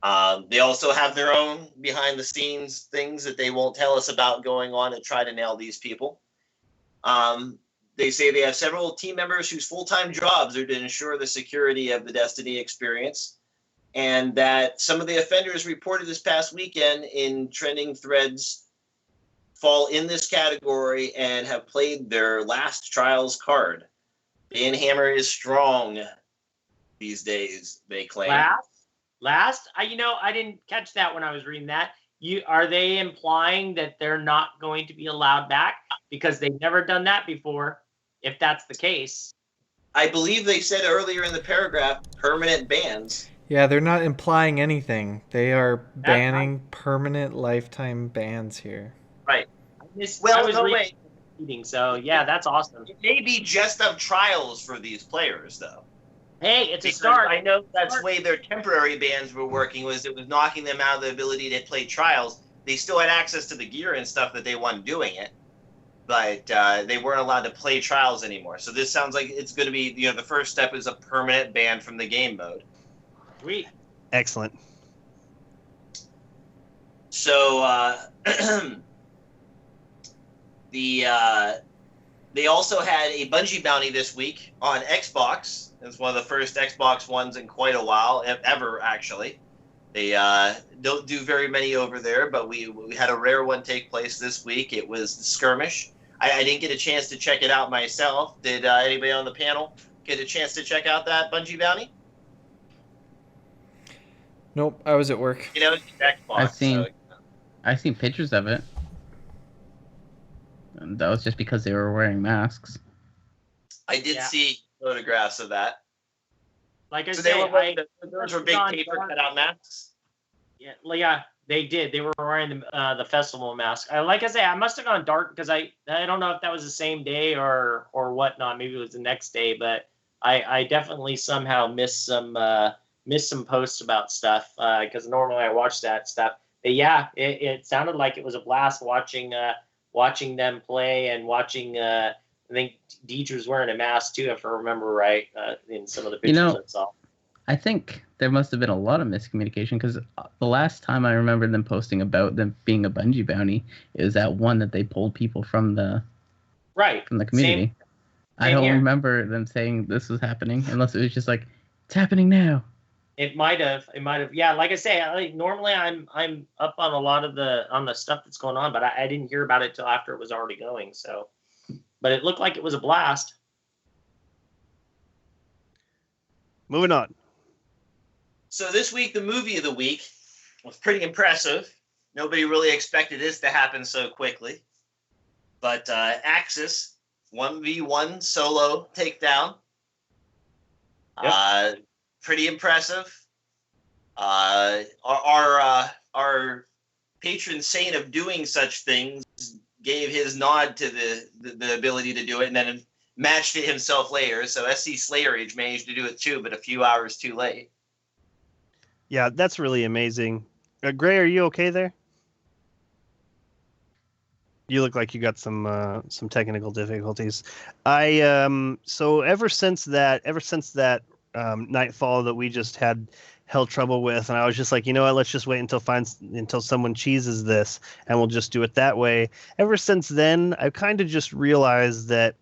They also have their own behind-the-scenes things that they won't tell us about going on and try to nail these people. They say they have several team members whose full-time jobs are to ensure the security of the Destiny experience, and that some of the offenders reported this past weekend in trending threads fall in this category and have played their last Trials card. Banhammer is strong these days, they claim. Last? I didn't catch that when I was reading that. Are they implying that they're not going to be allowed back because they've never done that before, if that's the case? I believe they said earlier in the paragraph, permanent bans. Yeah, they're not implying anything. They are banning permanent lifetime bans here. Right. Reading, so yeah, that's awesome. It may be just of Trials for these players, though. Hey, it's a start. I know that's the way their temporary bans were working, was it was knocking them out of the ability to play Trials. They still had access to the gear and stuff that they wanted doing it, but they weren't allowed to play Trials anymore. So this sounds like it's going to be, the first step is a permanent ban from the game mode. Sweet. Excellent. So they also had a Bungie bounty this week on Xbox. It's one of the first Xbox ones in quite a while, ever actually. They don't do very many over there, but we had a rare one take place this week. It was the Skirmish. I didn't get a chance to check it out myself. Did anybody on the panel get a chance to check out that Bungie bounty? Nope, I was at work. It's Xbox. I've seen pictures of it. And that was just because they were wearing masks. I did see photographs of that. Like I so say, those were big paper cutout masks. Yeah, they did. They were wearing the festival mask. Like I say, I must have gone dark because I don't know if that was the same day or whatnot. Maybe it was the next day, but I definitely somehow missed some posts about stuff because normally I watch that stuff. But yeah, it sounded like it was a blast watching them play and watching. I think Deidre was wearing a mask too, if I remember right, in some of the pictures I saw. I think there must have been a lot of miscommunication because the last time I remember them posting about them being a Bungie bounty is that one that they pulled people from the community. Same I don't here. remember them saying this was happening unless it was just like, it's happening now. It might have. Yeah, like I say, normally I'm up on a lot of the stuff that's going on, but I didn't hear about it till after it was already going. So, but it looked like it was a blast. Moving on. So this week, the movie of the week was pretty impressive. Nobody really expected this to happen so quickly, but Axis 1v1 solo takedown. Yep. Pretty impressive. Our patron saint of doing such things gave his nod to the ability to do it, and then matched it himself later. So SC Slayer Age managed to do it too, but a few hours too late. Yeah, that's really amazing. Gray, are you okay there? You look like you got some technical difficulties. So ever since that Nightfall that we just had hell trouble with, and I was just like, you know what, let's just wait until someone cheeses this, and we'll just do it that way. Ever since then, I've kind of just realized that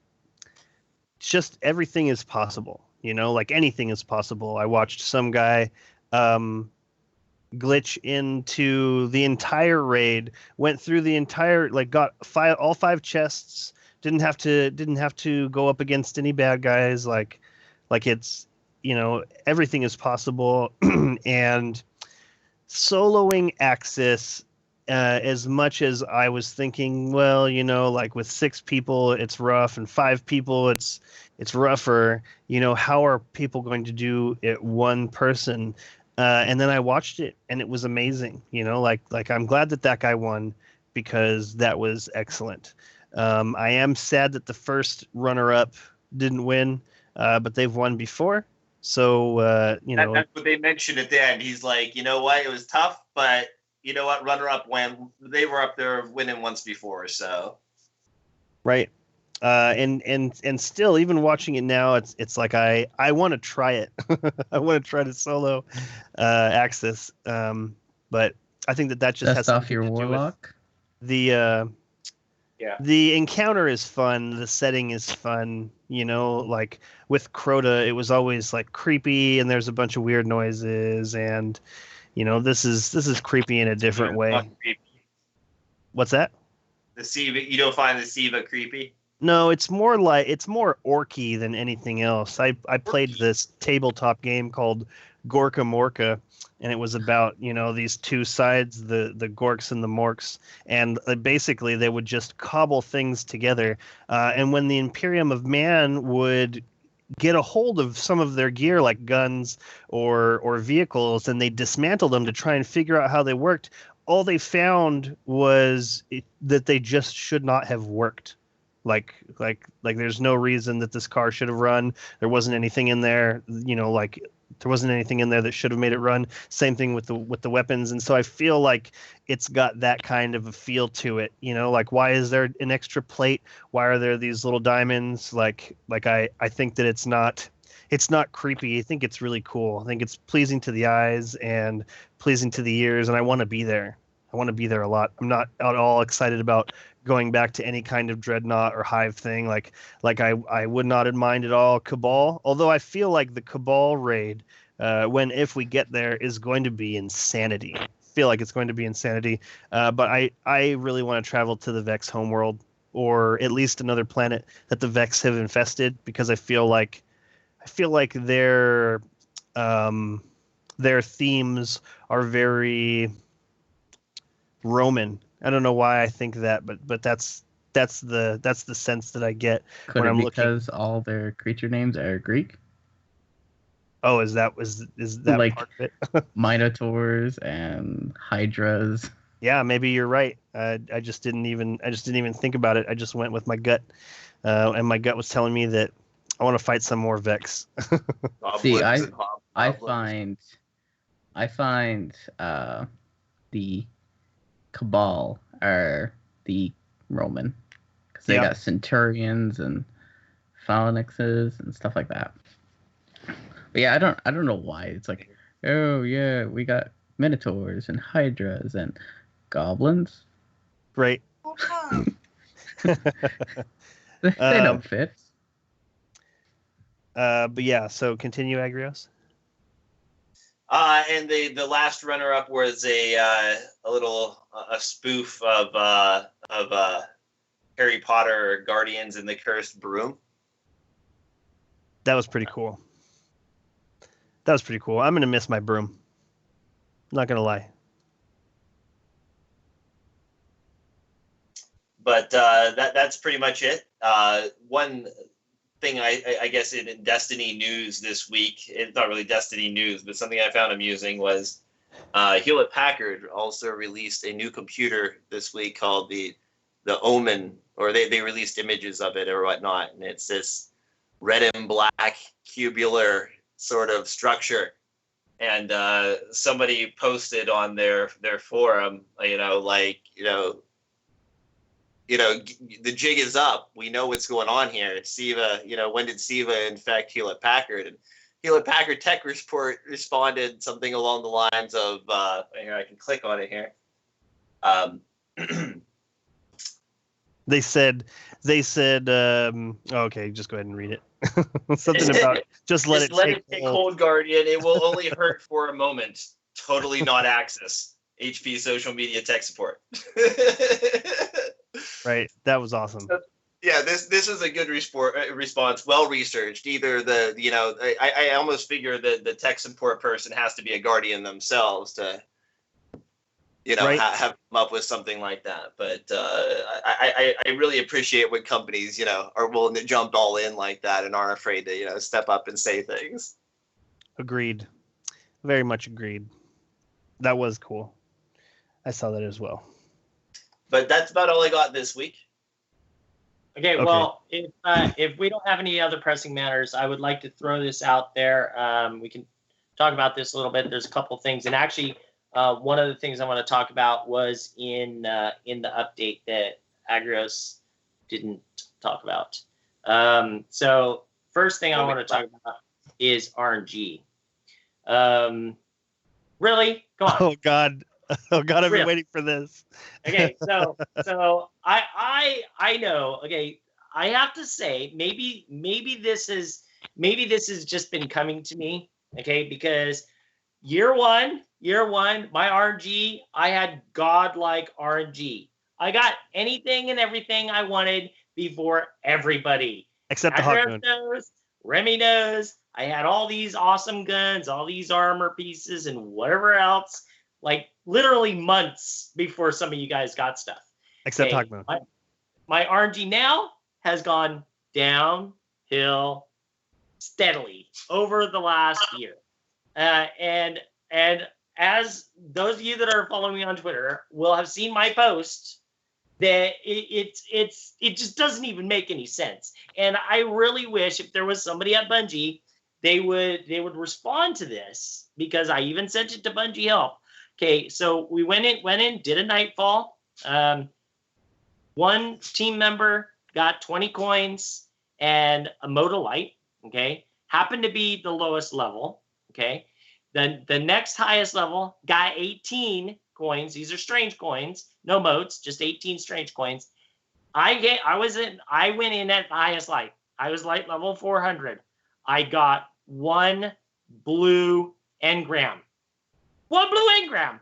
just everything is possible, like anything is possible. I watched some guy glitch into the entire raid, went through the entire, like, got all 5 chests, didn't have to go up against any bad guys, like it's, everything is possible. And soloing Axis, as much as I was thinking, well, like with 6 people it's rough, and 5 people it's rougher, how are people going to do it one person? And then I watched it, and it was amazing. Like I'm glad that guy won, because that was excellent. I am sad that the first runner-up didn't win, but they've won before. So, that's what they mentioned at the end. He's like, you know what? It was tough, but you know what? Runner-up won. They were up there winning once before, so. Right. And still, even watching it now, it's like I want to try it. I want to try to solo Axis. But I think that just has off your warlock. The encounter is fun. The setting is fun. Like with Crota, it was always like creepy, and there's a bunch of weird noises, and this is creepy in a different way. What's that? The Siva, you don't find the Siva creepy? No, it's more orky than anything else. I played this tabletop game called Gorka Morka, and it was about, these two sides, the Gorks and the Morks, and basically they would just cobble things together. And when the Imperium of Man would get a hold of some of their gear, like guns or vehicles, and they dismantled them to try and figure out how they worked, all they found was that they just should not have worked. Like there's no reason that this car should have run. There wasn't anything in there, there wasn't anything in there that should have made it run. Same thing with the weapons. And so I feel like it's got that kind of a feel to it, like, why is there an extra plate? Why are there these little diamonds? Like I think that it's not creepy. I think it's really cool. I think it's pleasing to the eyes and pleasing to the ears, and I want to be there. I want to be there a lot. I'm not at all excited about going back to any kind of Dreadnought or Hive thing. Like I would not mind at all Cabal, although I feel like the Cabal raid, if we get there, is going to be insanity. I feel like it's going to be insanity. But I really want to travel to the Vex homeworld, or at least another planet that the Vex have infested, because I feel like their themes are very Roman. I don't know why I think that, but that's the sense that I get when I'm looking. Because all their creature names are Greek. Oh, is that like part of it? Minotaurs and Hydras. Yeah, maybe you're right. I just didn't even think about it. I just went with my gut, and my gut was telling me that I want to fight some more Vex. See, I find the Cabal are the Roman, because they got Centurions and Phalanxes and stuff like that. But yeah, I don't know why it's like, oh yeah, we got Minotaurs and Hydras and Goblins. Right. They don't fit. But yeah, so continue, Agrios. And the last runner-up was a spoof of Harry Potter Guardians and the Cursed Broom. That was pretty cool. I'm gonna miss my broom. Not gonna lie. But that's pretty much it. One thing I guess in Destiny news this week, it's not really Destiny news, but something I found amusing was Hewlett Packard also released a new computer this week called the Omen, or they released images of it or whatnot, and it's this red and black cubular sort of structure. And somebody posted on their forum, the jig is up. We know what's going on here. It's Siva, when did Siva infect Hewlett Packard? And Hewlett Packard Tech Report responded something along the lines of, here, I can click on it here. They said, okay, just go ahead and read it. Something about just let it take hold, Guardian. It will only hurt for a moment. Totally not Axis. HP social media tech support. Right. That was awesome. Yeah, this is a good response. Well researched. Either I almost figure that the tech support person has to be a Guardian themselves to right. Have come up with something like that. But I really appreciate when companies, are willing to jump all in like that and aren't afraid to, step up and say things. Agreed. Very much agreed. That was cool. I saw that as well. But that's about all I got this week. Okay, well, if we don't have any other pressing matters, I would like to throw this out there. We can talk about this a little bit. There's a couple things. And actually, one of the things I want to talk about was in the update that Agrios didn't talk about. So first thing I want to talk about is RNG. Really? Come on. Oh God, I've been waiting for this. Okay, so I know. Okay, I have to say maybe this has just been coming to me. Okay, because year one, my RNG, I had godlike RNG. I got anything and everything I wanted before everybody. Except the hot gun. Remy knows. I had all these awesome guns, all these armor pieces, and whatever else. Like literally months before some of you guys got stuff. Except Hawk Moon. My RNG now has gone downhill steadily over the last year. And as those of you that are following me on Twitter will have seen my post, that it just doesn't even make any sense. And I really wish if there was somebody at Bungie, they would respond to this, because I even sent it to Bungie Help. Okay, so we went in, did a nightfall. One team member got 20 coins and a Modalite. Okay, happened to be the lowest level. Okay, then the next highest level got 18 coins. These are strange coins, no modes, just 18 strange coins. I went in at the highest light. I was light level 400. I got one blue engram. One blue engram.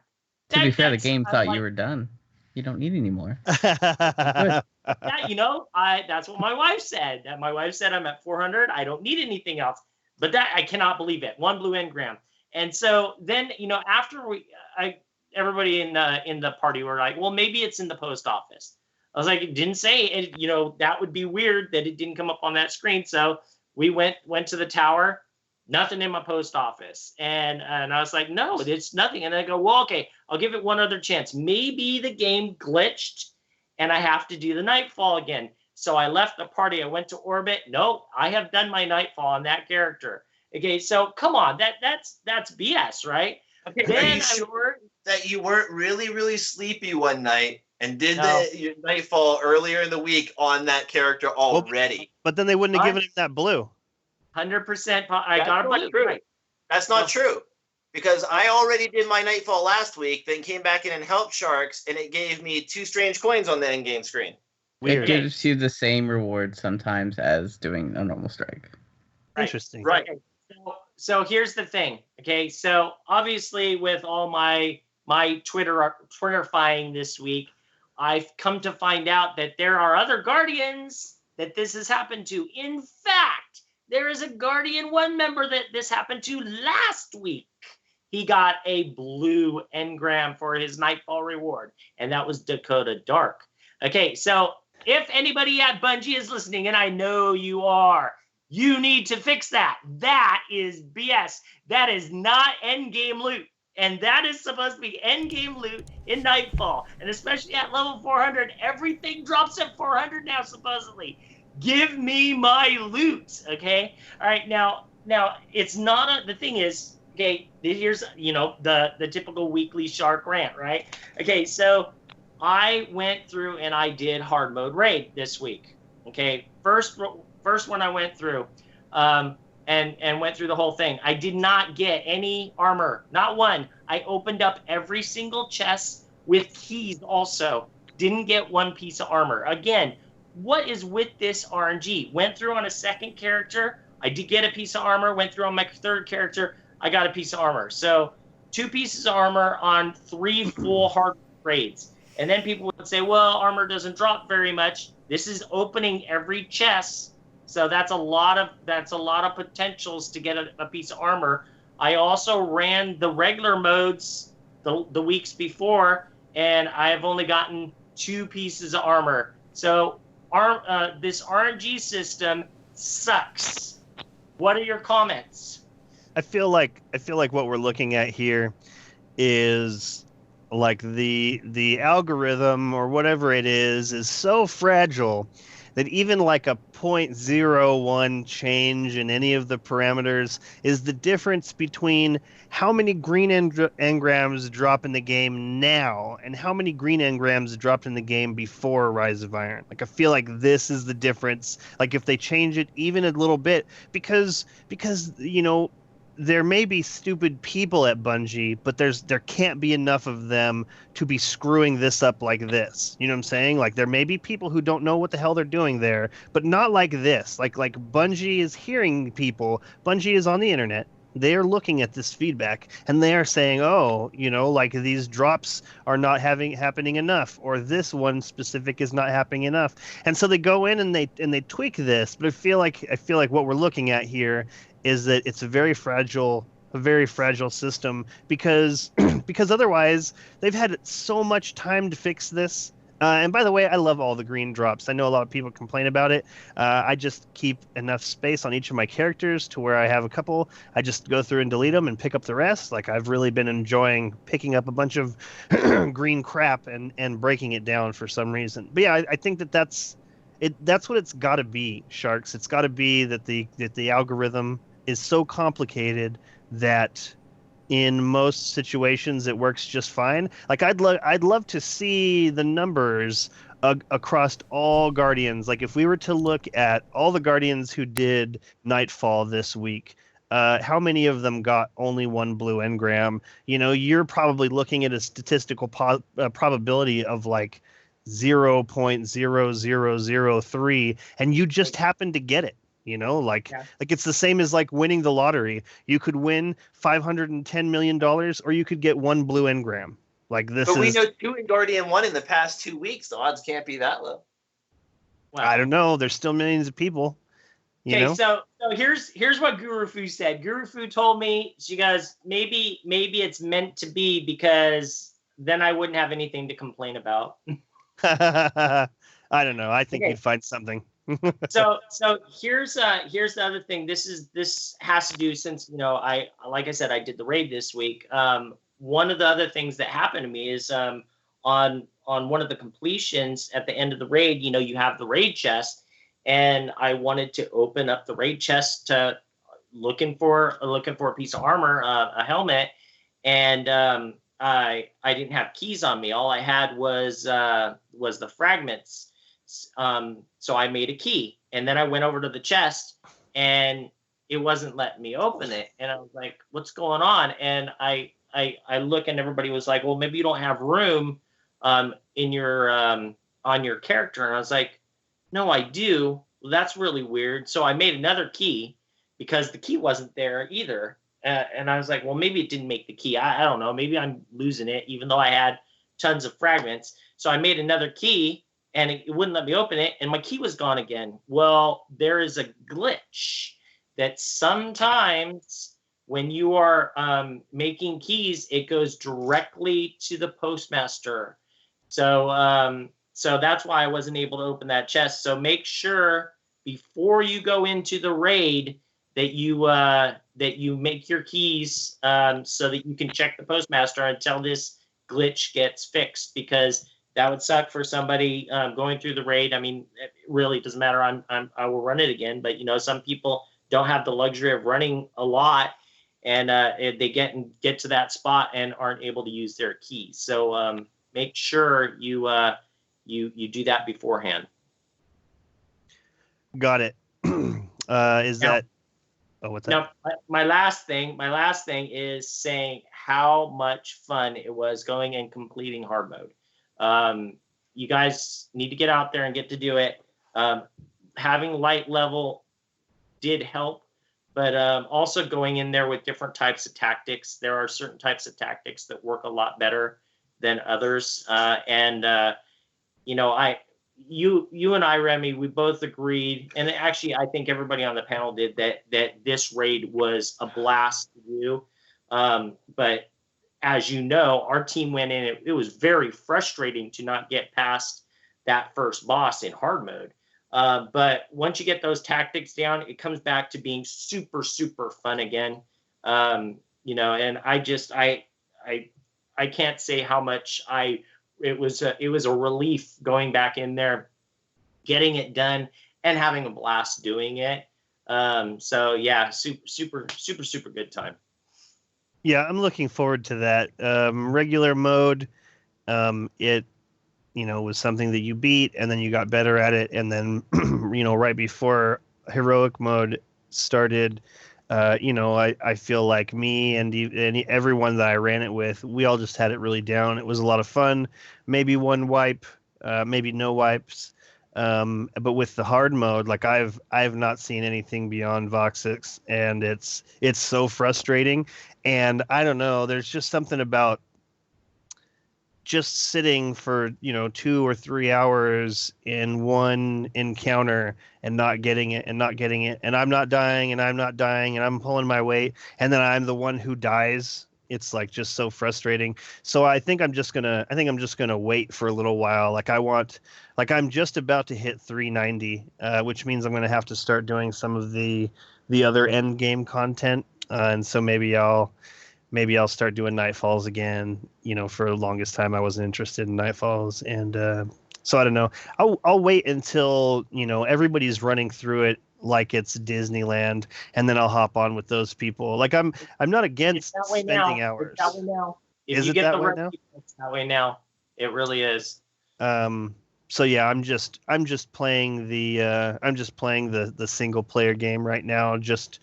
To be fair, the game thought you were done. You don't need any more. Yeah, that's what my wife said. My wife said I'm at 400. I don't need anything else. But that I cannot believe it. One blue engram. And so then, after everybody in the party were like, well, maybe it's in the post office. I was like, it didn't say it. That would be weird that it didn't come up on that screen. So we went to the tower. Nothing in my post office. And I was like, no, it's nothing. And I go, well, okay, I'll give it one other chance. Maybe the game glitched and I have to do the nightfall again. So I left the party. I went to Orbit. No, I have done my nightfall on that character. Okay, so come on. That's BS, right? Okay, are you sure that you weren't really, really sleepy one night and did your nightfall earlier in the week on that character already? Well, but then they wouldn't have given him that blue. 100%. I got a blue. Right. That's not true, because I already did my nightfall last week, then came back in and helped Sharks, and it gave me 2 strange coins on the end-game screen. Weird. It gives you the same reward sometimes as doing a normal strike. Right. Interesting. Right. Okay. So here's the thing. Okay, so obviously with all my Twitterifying this week, I've come to find out that there are other Guardians that this has happened to. In fact, there is a Guardian 1 member that this happened to last week. He got a blue engram for his nightfall reward, and that was Dakota Dark. Okay, so if anybody at Bungie is listening, and I know you are, you need to fix that. That is BS. That is not endgame loot. And that is supposed to be endgame loot in Nightfall. And especially at level 400, everything drops at 400 now, supposedly. Give me my loot, okay? All right, now it's not the thing is, okay, here's, the typical weekly Shark rant, right? Okay, so I went through and I did hard mode raid this week, okay? First one I went through, and went through the whole thing. I did not get any armor, not one. I opened up every single chest with keys also. Didn't get one piece of armor. Again, what is with this RNG? Went through on a second character. I did get a piece of armor. Went through on my third character. I got a piece of armor. So 2 pieces of armor on 3 full hard raids. And then people would say, well, armor doesn't drop very much. This is opening every chest. So that's a lot of potentials to get a piece of armor. I also ran the regular modes the weeks before, and I have only gotten 2 pieces of armor. So this RNG system sucks. What are your comments? I feel like what we're looking at here is like the algorithm or whatever it is so fragile that even like a 0.01 change in any of the parameters is the difference between how many green engrams drop in the game now and how many green engrams dropped in the game before Rise of Iron. Like, I feel like this is the difference. Like, if they change it even a little bit, because you know, there may be stupid people at Bungie, but there can't be enough of them to be screwing this up like this. You know what I'm saying? Like, there may be people who don't know what the hell they're doing there, but not like this. Like Bungie is hearing people. Bungie is on the internet. They are looking at this feedback and they are saying, oh, you know, like these drops are not happening enough, or this one specific is not happening enough. And so they go in and they tweak this. But I feel like what we're looking at here is that it's a very fragile system because otherwise they've had so much time to fix this. And by the way, I love all the green drops. I know a lot of people complain about it. I just keep enough space on each of my characters to where I have a couple. I just go through and delete them and pick up the rest. Like, I've really been enjoying picking up a bunch of green crap and breaking it down for some reason. But yeah, I think that's what it's got to be, Sharks. It's got to be that the algorithm is so complicated that in most situations it works just fine. Like, I'd love to see the numbers across all Guardians. Like, if we were to look at all the Guardians who did Nightfall this week, how many of them got only 1 blue engram? You know, you're probably looking at a statistical probability of like 0.0003, and you just happen to get it. You know, like it's the same as like winning the lottery. You could win $510 million, or you could get 1 blue engram. Like, this but we know 2 in Guardian 1 in the past 2 weeks. The odds can't be that low. Wow. I don't know. There's still millions of people. Okay, so here's what Guru Fu said. Guru Fu told me, she goes, maybe it's meant to be, because then I wouldn't have anything to complain about. I don't know. I think you'd find something. so here's the other thing. This has to do, since, you know, like I said, I did the raid this week. One of the other things that happened to me is on one of the completions at the end of the raid, you know, you have the raid chest, and I wanted to open up the raid chest to looking for a piece of armor, a helmet, and I didn't have keys on me. All I had was the fragments. So I made a key, and then I went over to the chest, and it wasn't letting me open it. And I was like, what's going on? And I look, and everybody was like, well, maybe you don't have room in your on your character. And I was like, no, I do. Well, that's really weird. So I made another key, because the key wasn't there either. And I was like, well, maybe it didn't make the key. I don't know. Maybe I'm losing it, even though I had tons of fragments. So I made another key, and it wouldn't let me open it, and my key was gone again. Well, there is a glitch that sometimes when you are making keys, it goes directly to the postmaster. So that's why I wasn't able to open that chest. So make sure before you go into the raid that you make your keys so that you can check the postmaster until this glitch gets fixed, because that would suck for somebody going through the raid. I mean, it really doesn't matter. I will run it again, but you know, some people don't have the luxury of running a lot, and they get to that spot and aren't able to use their keys. So make sure you do that beforehand. Got it. Oh, what's that? No, my last thing is saying how much fun it was going and completing hard mode. You guys need to get out there and get to do it. Having light level did help, but also going in there with different types of tactics. There are certain types of tactics that work a lot better than others. You and I, Remy, we both agreed, and actually I think everybody on the panel did, that this raid was a blast to do. But as you know, our team went in, it was very frustrating to not get past that first boss in hard mode. But once you get those tactics down, it comes back to being super, super fun again. And I can't say how much it was a relief going back in there, getting it done, and having a blast doing it. So yeah, super good time. Yeah, I'm looking forward to that. Regular mode, it was something that you beat, and then you got better at it, and then right before heroic mode started, I feel like me and everyone that I ran it with, we all just had it really down. It was a lot of fun. Maybe one wipe, maybe no wipes. But with the hard mode, like I've not seen anything beyond Voxix, and it's so frustrating. And I don't know, there's just something about just sitting for 2 or 3 hours in one encounter and not getting it, and I'm not dying, and I'm pulling my weight, and then I'm the one who dies. It's like just so frustrating. So I think I'm just gonna wait for a little while. I'm just about to hit 390, which means I'm gonna have to start doing some of the other end game content, and so maybe I'll start doing Nightfalls again. For the longest time I wasn't interested in Nightfalls, and so I don't know. I'll wait until everybody's running through it like it's Disneyland, and then I'll hop on with those people. Like I'm not against spending hours. It's that way now. If Is you it get that the way right now? people, it's that way now. It really is. So yeah, I'm just playing the single player game right now. Just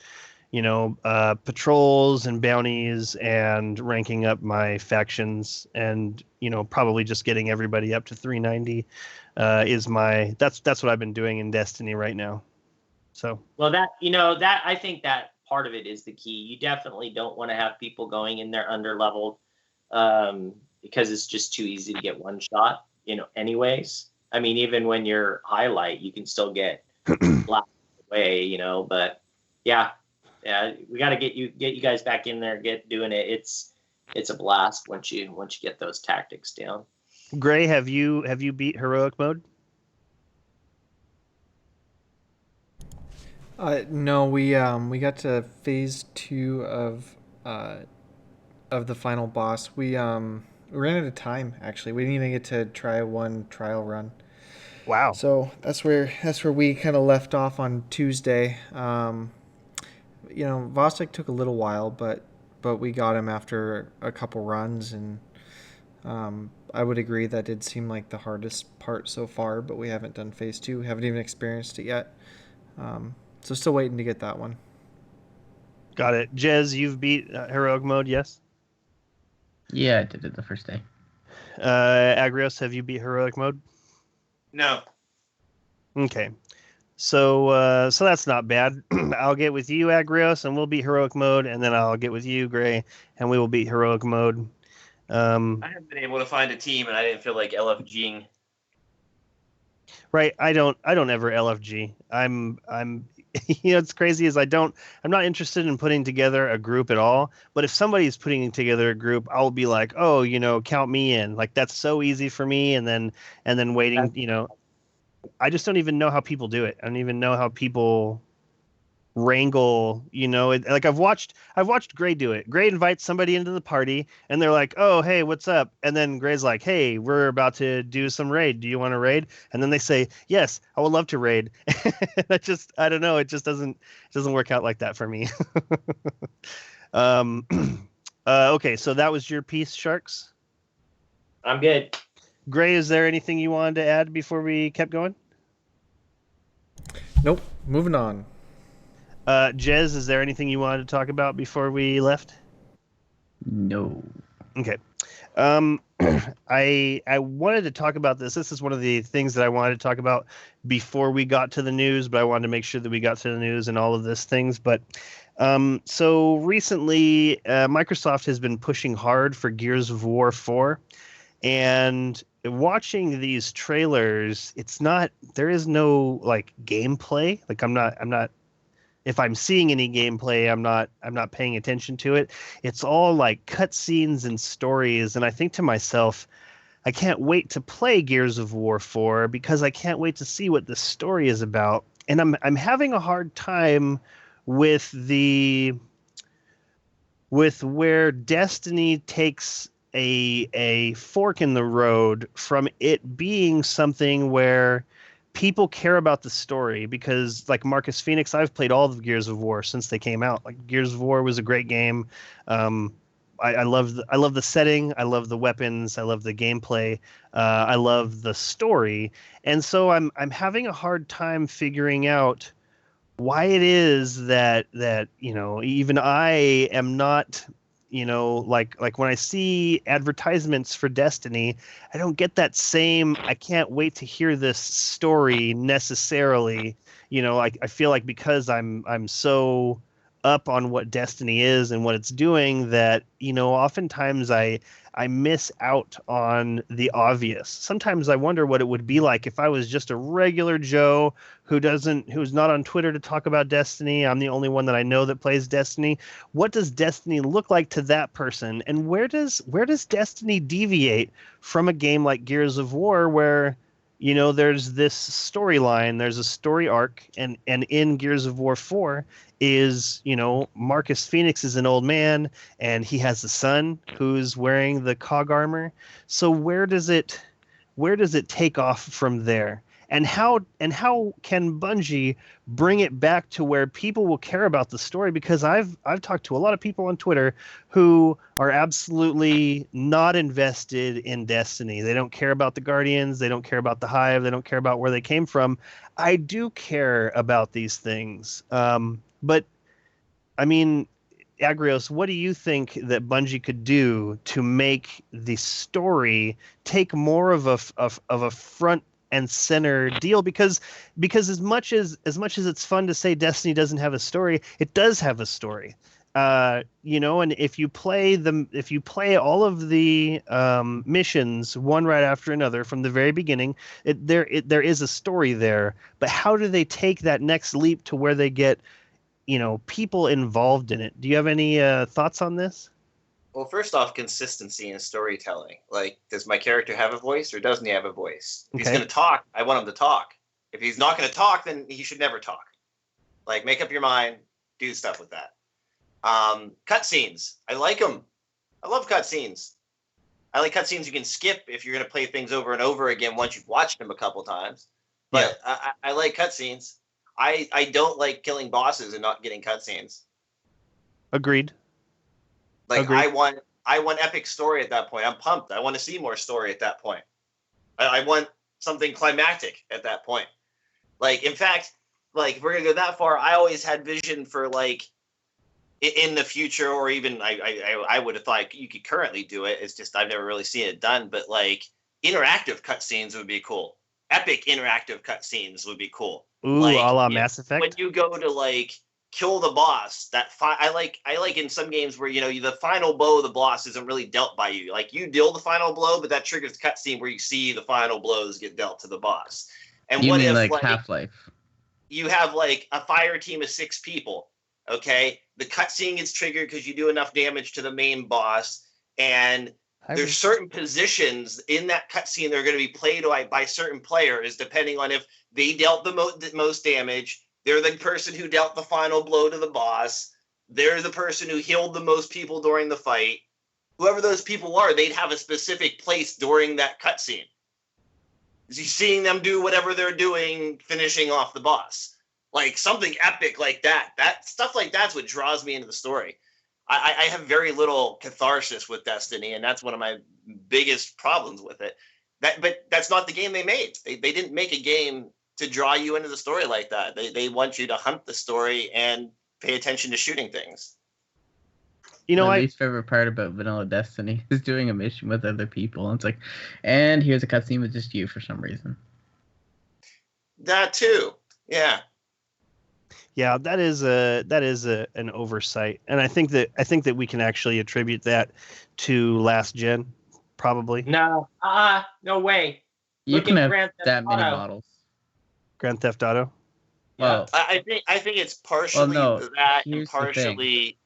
patrols and bounties and ranking up my factions, and probably just getting everybody up to 390 that's what I've been doing in Destiny right now. So well, that I think that part of it is the key. You definitely don't want to have people going in there under leveled, because it's just too easy to get one shot. Anyways, I mean, even when you're highlight, you can still get blasted away. But yeah, we got to get you guys back in there, get doing it. It's a blast once you get those tactics down. Gray, have you beat heroic mode? No, we got to phase 2 of the final boss. We ran out of time, actually. We didn't even get to try one trial run. Wow. So that's where we kind of left off on Tuesday. Vostok took a little while, but we got him after a couple runs, and I would agree that did seem like the hardest part so far, but we haven't done phase 2. We haven't even experienced it yet. So still waiting to get that one. Got it. Jez, you've beat heroic mode, yes? Yeah, I did it the first day. Agrios, have you beat heroic mode? No. Okay. So that's not bad. I'll get with you, Agrios, and we'll beat heroic mode, and then I'll get with you, Gray, and we will beat heroic mode. I haven't been able to find a team, and I didn't feel like LFGing. Right. I don't ever LFG. I'm it's crazy is I'm not interested in putting together a group at all. But if somebody's putting together a group, I'll be like, oh, count me in. Like that's so easy for me. And then waiting, I just don't even know how people do it. I don't even know how people wrangle, like I've watched Gray do it. Gray invites somebody into the party and they're like, oh, hey, what's up? And then Gray's like, hey, we're about to do some raid. Do you want to raid? And then they say, yes, I would love to raid. I don't know. It just doesn't work out like that for me. Okay. So that was your piece, Sharks. I'm good. Gray, is there anything you wanted to add before we kept going? Nope. Moving on. Jez, is there anything you wanted to talk about before we left? No. Okay. I wanted to talk about this. This is one of the things that I wanted to talk about before we got to the news, but I wanted to make sure that we got to the news and all of this things. But so recently, Microsoft has been pushing hard for Gears of War 4, and watching these trailers, there is no like gameplay. Like I'm not. If I'm seeing any gameplay, I'm not paying attention to it. It's all like cutscenes and stories, and I think to myself, I can't wait to play Gears of War 4 because I can't wait to see what the story is about. And I'm having a hard time with where Destiny takes a fork in the road from it being something where people care about the story, because like Marcus Phoenix, I've played all of Gears of War since they came out. Like Gears of War was a great game. I love the setting. I love the weapons. I love the gameplay. I love the story. And so I'm having a hard time figuring out why it is that even I am not, like when I see advertisements for Destiny, I don't get that same I can't wait to hear this story necessarily. I feel like because I'm so up on what Destiny is and what it's doing that, oftentimes I miss out on the obvious. Sometimes I wonder what it would be like if I was just a regular Joe who's not on Twitter to talk about Destiny. I'm the only one that I know that plays Destiny. What does Destiny look like to that person? And where does Destiny deviate from a game like Gears of War where, there's this storyline, there's a story arc, and in Gears of War 4 is, Marcus Phoenix is an old man and he has a son who's wearing the COG armor. So where does it take off from there? And how can Bungie bring it back to where people will care about the story? Because I've talked to a lot of people on Twitter who are absolutely not invested in Destiny. They don't care about the Guardians. They don't care about the Hive. They don't care about where they came from. I do care about these things. But I mean, Agrios, what do you think that Bungie could do to make the story take more of a front and center deal? Because as much as it's fun to say Destiny doesn't have a story, it does have a story. And if you play all of the missions one right after another from the very beginning, there is a story there. But how do they take that next leap to where they get people involved in it? Do you have any thoughts on this? Well, first off, consistency in storytelling. Like, does my character have a voice or doesn't he have a voice? If he's going to talk, I want him to talk. If he's not going to talk, then he should never talk. Like, make up your mind, do stuff with that. Cutscenes. I like them. I love cutscenes. I like cutscenes you can skip if you're going to play things over and over again once you've watched them a couple times. But yeah. I like cutscenes. I don't like killing bosses and not getting cutscenes. Agreed. Like, I want epic story at that point. I'm pumped. I want to see more story at that point. I want something climactic at that point. Like, in fact, like, if we're gonna go that far, I always had vision for, like, in the future, or even I would have thought you could currently do it. It's just I've never really seen it done. But like, interactive cutscenes would be cool. Epic interactive cutscenes would be cool. Ooh, like, a la Mass Effect. When you go to like kill the boss, I like in some games where the final blow of the boss isn't really dealt by you. Like, you deal the final blow, but that triggers the cutscene where you see the final blows get dealt to the boss. And you what mean if like Half-Life? You have like a fire team of 6 people. Okay, the cutscene gets triggered because you do enough damage to the main boss, and there's certain positions in that cutscene that are going to be played by certain players depending on if they dealt the most damage. They're the person who dealt the final blow to the boss. They're the person who healed the most people during the fight. Whoever those people are, they'd have a specific place during that cutscene. You're seeing them do whatever they're doing, finishing off the boss. Like, something epic like that. That stuff like that's what draws me into the story. I have very little catharsis with Destiny, and that's one of my biggest problems with it. But that's not the game they made. They didn't make a game to draw you into the story like that. They want you to hunt the story and pay attention to shooting things. You know, my least favorite part about Vanilla Destiny is doing a mission with other people, and it's like, and here's a cutscene with just you for some reason. That too, yeah. Yeah, that is an oversight, and I think that we can actually attribute that to last gen, probably. No, no way. You can have that many models. Grand Theft Auto. Well, I think it's partially that, and partially.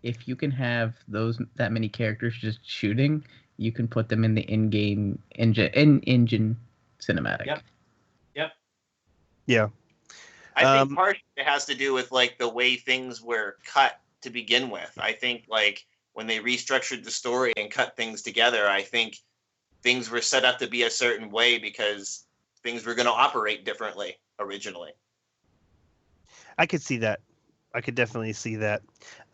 If you can have that many characters just shooting, you can put them in the in-game engine cinematic. Yep. Yeah. I think partially it has to do with like the way things were cut to begin with. I think like when they restructured the story and cut things together, I think things were set up to be a certain way because things were going to operate differently originally. I could see that. I could definitely see that.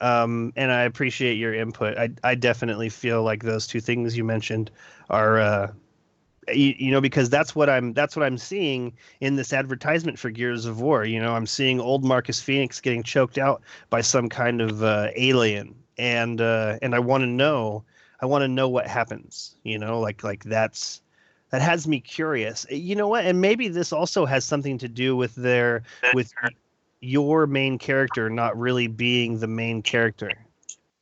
And I appreciate your input. I definitely feel like those two things you mentioned are, because that's what I'm seeing in this advertisement for Gears of War. You know, I'm seeing old Marcus Phoenix getting choked out by some kind of alien, and I want to know what happens. You know, like that has me curious. You know what? And maybe this also has something to do with your main character not really being the main character.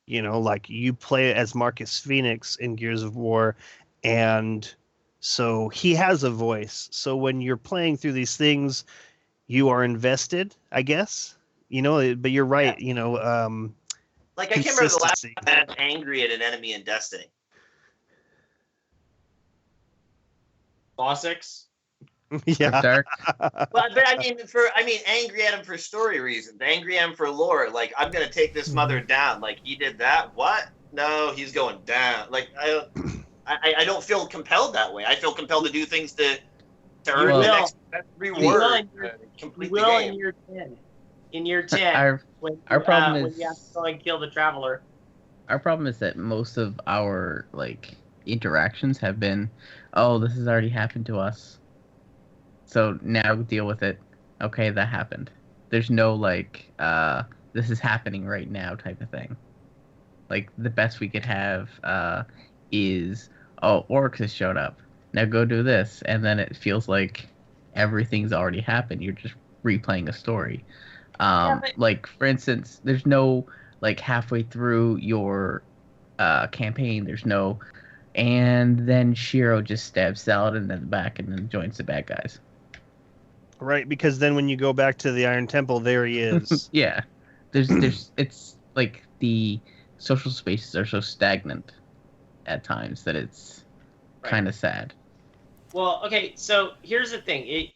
You know, like you play as Marcus Phoenix in Gears of War, and so he has a voice. So when you're playing through these things, you are invested, I guess. You know, but you're right. Yeah. You know, like I can't remember the last time I was angry at an enemy in Destiny. Boss 6. Yeah. but I mean, angry at him for story reasons, angry at him for lore. Like, I'm gonna take this mother down. Like, he did that. What? No, he's going down. Like, I don't feel compelled that way. I feel compelled to do things to earn the next reward. Complete the game. In year 10. Our problem is when you have to go and kill the Traveler. Our problem is that most of our interactions have been, oh, this has already happened to us. So now deal with it. Okay, that happened. There's no this is happening right now type of thing. Like the best we could have is, oh, orcs has showed up. Now go do this, and then it feels like everything's already happened. You're just replaying a story. Like for instance, there's no halfway through your campaign. There's no, and then Shiro just stabs Saladin in the back and then joins the bad guys. Right, because then when you go back to the Iron Temple, there he is. Yeah, there's it's like the social spaces are so stagnant at times that it's kind of sad. Well, okay, so here's the thing.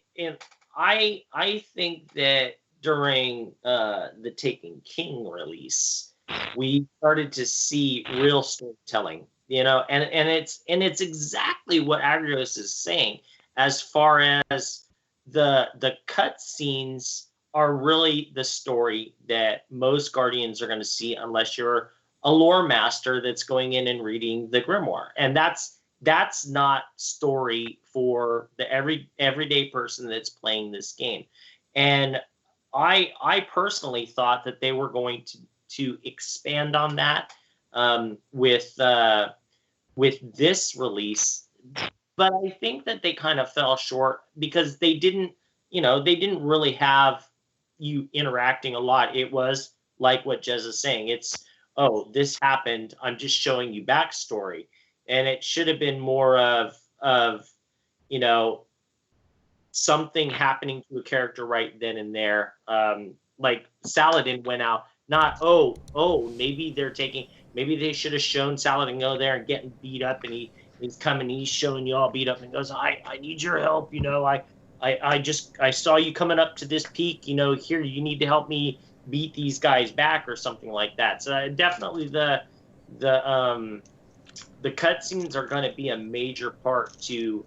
I think that during the Taken King release, we started to see real storytelling. You know, and it's exactly what Agrios is saying as far as the cut scenes are really the story that most Guardians are going to see unless you're a lore master that's going in and reading the Grimoire. And that's not story for the everyday person that's playing this game. And I personally thought that they were going to expand on that with this release. But I think that they kind of fell short because they didn't really have you interacting a lot. It was like what Jez is saying. It's, oh, this happened. I'm just showing you backstory. And it should have been more of something happening to a character right then and there. Like Saladin went out, not, maybe they should have shown Saladin go there and getting beat up, and he's coming, he's showing you all beat up, and he goes, I need your help, I saw you coming up to this peak, here, you need to help me beat these guys back or something like that. So definitely the cutscenes are going to be a major part to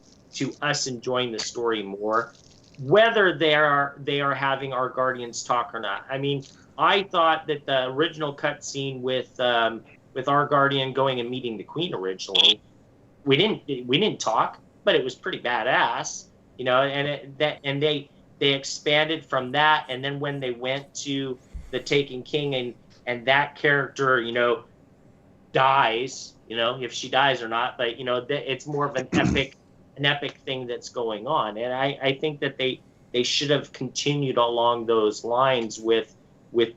us enjoying the story more, whether they are having our Guardians talk or not. I mean, I thought that the original cutscene with our Guardian going and meeting the Queen originally, we didn't talk, but it was pretty badass. you know, and they expanded from that, and then when they went to the Taken King and that character, you know, dies, you know, if she dies or not, but you know, it's more of an epic thing that's going on, and I think that they should have continued along those lines with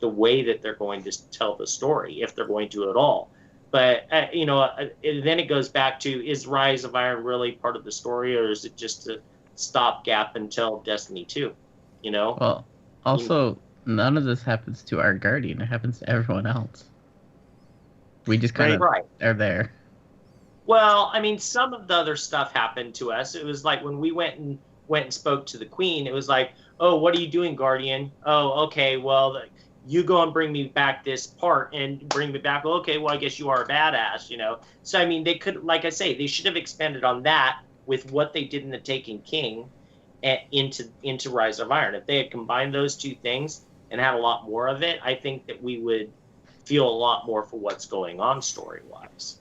the way that they're going to tell the story, if they're going to at all. But you know, then it goes back to, is Rise of Iron really part of the story, or is it just a stopgap until Destiny 2? You know. Well, also, none of this happens to our Guardian. It happens to everyone else. We just kind of are there. Well, I mean, some of the other stuff happened to us. It was like when we went and spoke to the Queen. It was like, oh, what are you doing, Guardian? Oh, okay, well, you go and bring me back this part and bring me back. Okay, well, I guess you are a badass, you know. So I mean, they could, like I say, they should have expanded on that with what they did in the Taken King into Rise of Iron. If they had combined those two things and had a lot more of it, I think that we would feel a lot more for what's going on story-wise.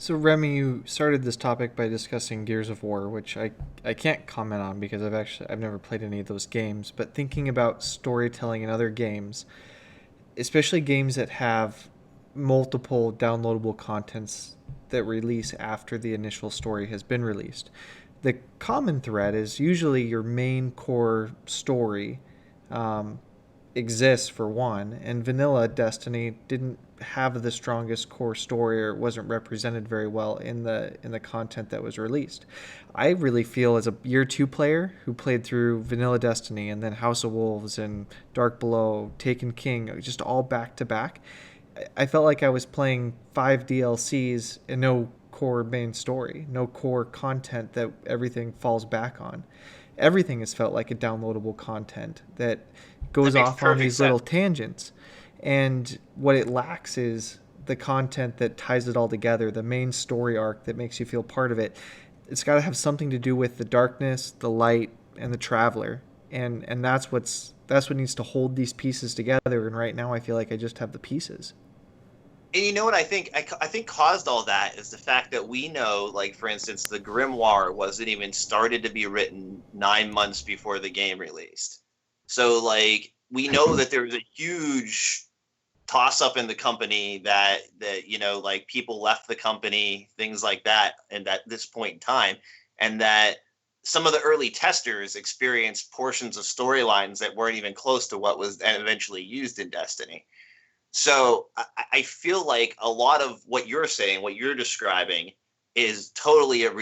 So Remy, you started this topic by discussing Gears of War, which I can't comment on because I've never played any of those games. But thinking about storytelling in other games, especially games that have multiple downloadable contents that release after the initial story has been released, the common thread is usually your main core story exists for one, and vanilla Destiny didn't have the strongest core story, or wasn't represented very well in the content that was released. I really feel, as a year 2 player who played through vanilla Destiny and then House of Wolves and Dark Below, Taken King, just all back to back, I felt like I was playing 5 DLCs and no core main story, no core content that everything falls back on. Everything has felt like a downloadable content that goes off on these little tangents. And what it lacks is the content that ties it all together, the main story arc that makes you feel part of it. It's got to have something to do with the darkness, the light, and the traveler. And that's what needs to hold these pieces together. And right now I feel like I just have the pieces. And you know what I think caused all that is the fact that we know, like, for instance, the Grimoire wasn't even started to be written 9 months before the game released. So, like, we know that there was a huge toss-up in the company that you know, like, people left the company, things like that, and at this point in time, and that some of the early testers experienced portions of storylines that weren't even close to what was eventually used in Destiny. So I feel like a lot of what you're saying, what you're describing, is totally a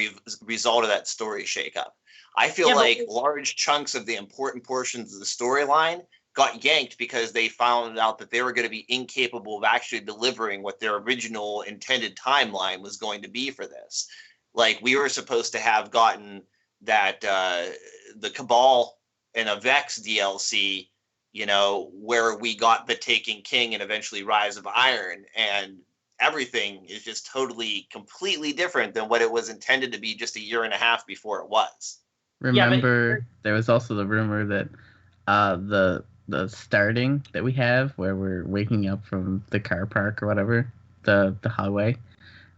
result of that story shakeup. I feel like large chunks of the important portions of the storyline got yanked because they found out that they were going to be incapable of actually delivering what their original intended timeline was going to be for this. Like, we were supposed to have gotten that the Cabal and a Vex DLC, you know, where we got the Taken King and eventually Rise of Iron, and everything is just totally, completely different than what it was intended to be just a year and a half before it was. Remember, there was also the rumor that the starting that we have, where we're waking up from the car park or whatever, the highway.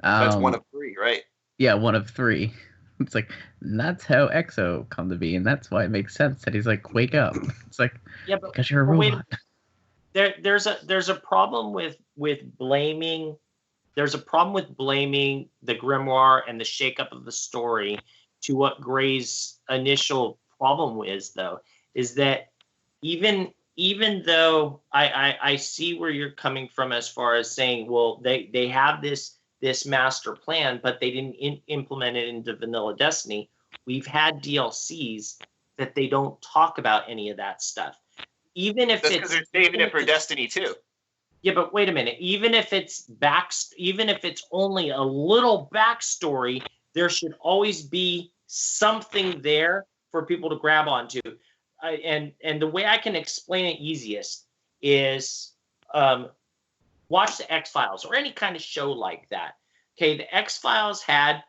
That's one of 3, right? Yeah, one of 3. It's like, that's how EXO come to be, and that's why it makes sense that he's like, wake up. It's like, yeah, because you're a robot. There's a problem with blaming. There's a problem with blaming the Grimoire and the shakeup of the story to what Gray's initial problem is, though, is that even though I see where you're coming from as far as saying, well, they have this master plan, but they didn't implement it into vanilla Destiny. We've had DLCs that they don't talk about any of that stuff. Even if that's because they're saving it for Destiny 2. Yeah, but wait a minute. Even if it's only a little backstory, there should always be something there for people to grab onto. And the way I can explain it easiest is watch the X-Files or any kind of show like that. Okay, the X-Files had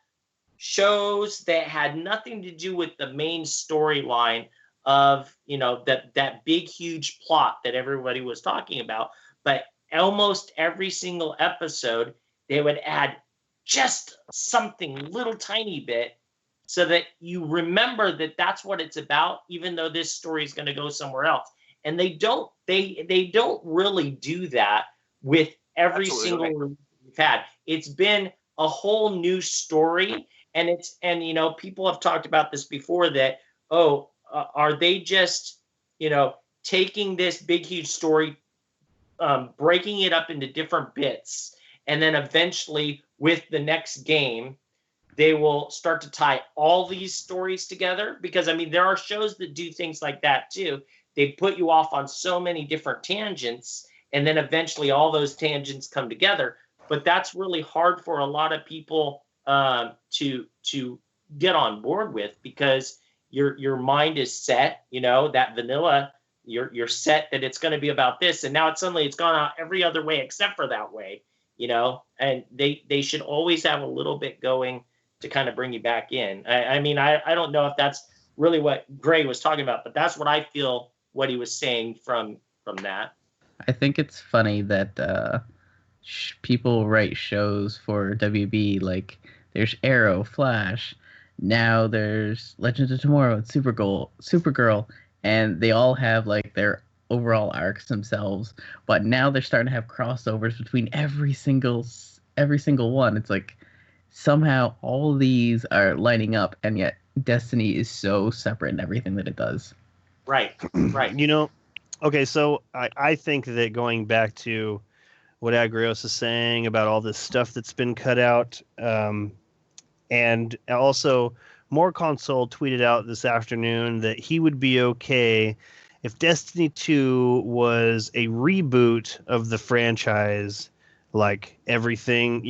shows that had nothing to do with the main storyline of, you know, that big, huge plot that everybody was talking about. But almost every single episode, they would add just something little tiny bit so that you remember that that's what it's about, even though this story is going to go somewhere else. And they don't really do that with every single release we've had. It's been a whole new story, and people have talked about this before that, are they just, taking this big, huge story, breaking it up into different bits, and then eventually with the next game, they will start to tie all these stories together? Because, there are shows that do things like that too. They put you off on so many different tangents, and then eventually all those tangents come together. But that's really hard for a lot of people to get on board with, because your mind is set, that vanilla, you're set that it's going to be about this, and now it's gone out every other way except for that way, and they should always have a little bit going to kind of bring you back in. I don't know if that's really what Gray was talking about, but that's what I feel what he was saying from that. I think it's funny that people write shows for WB, like there's Arrow, Flash, now there's Legends of Tomorrow and Supergirl, and they all have like their overall arcs themselves, but now they're starting to have crossovers between every single one. It's like somehow all these are lining up, and yet Destiny is so separate in everything that it does. Right. Okay, so I think that going back to what Agrios is saying about all this stuff that's been cut out, and also More Console tweeted out this afternoon that he would be okay if Destiny 2 was a reboot of the franchise, like everything,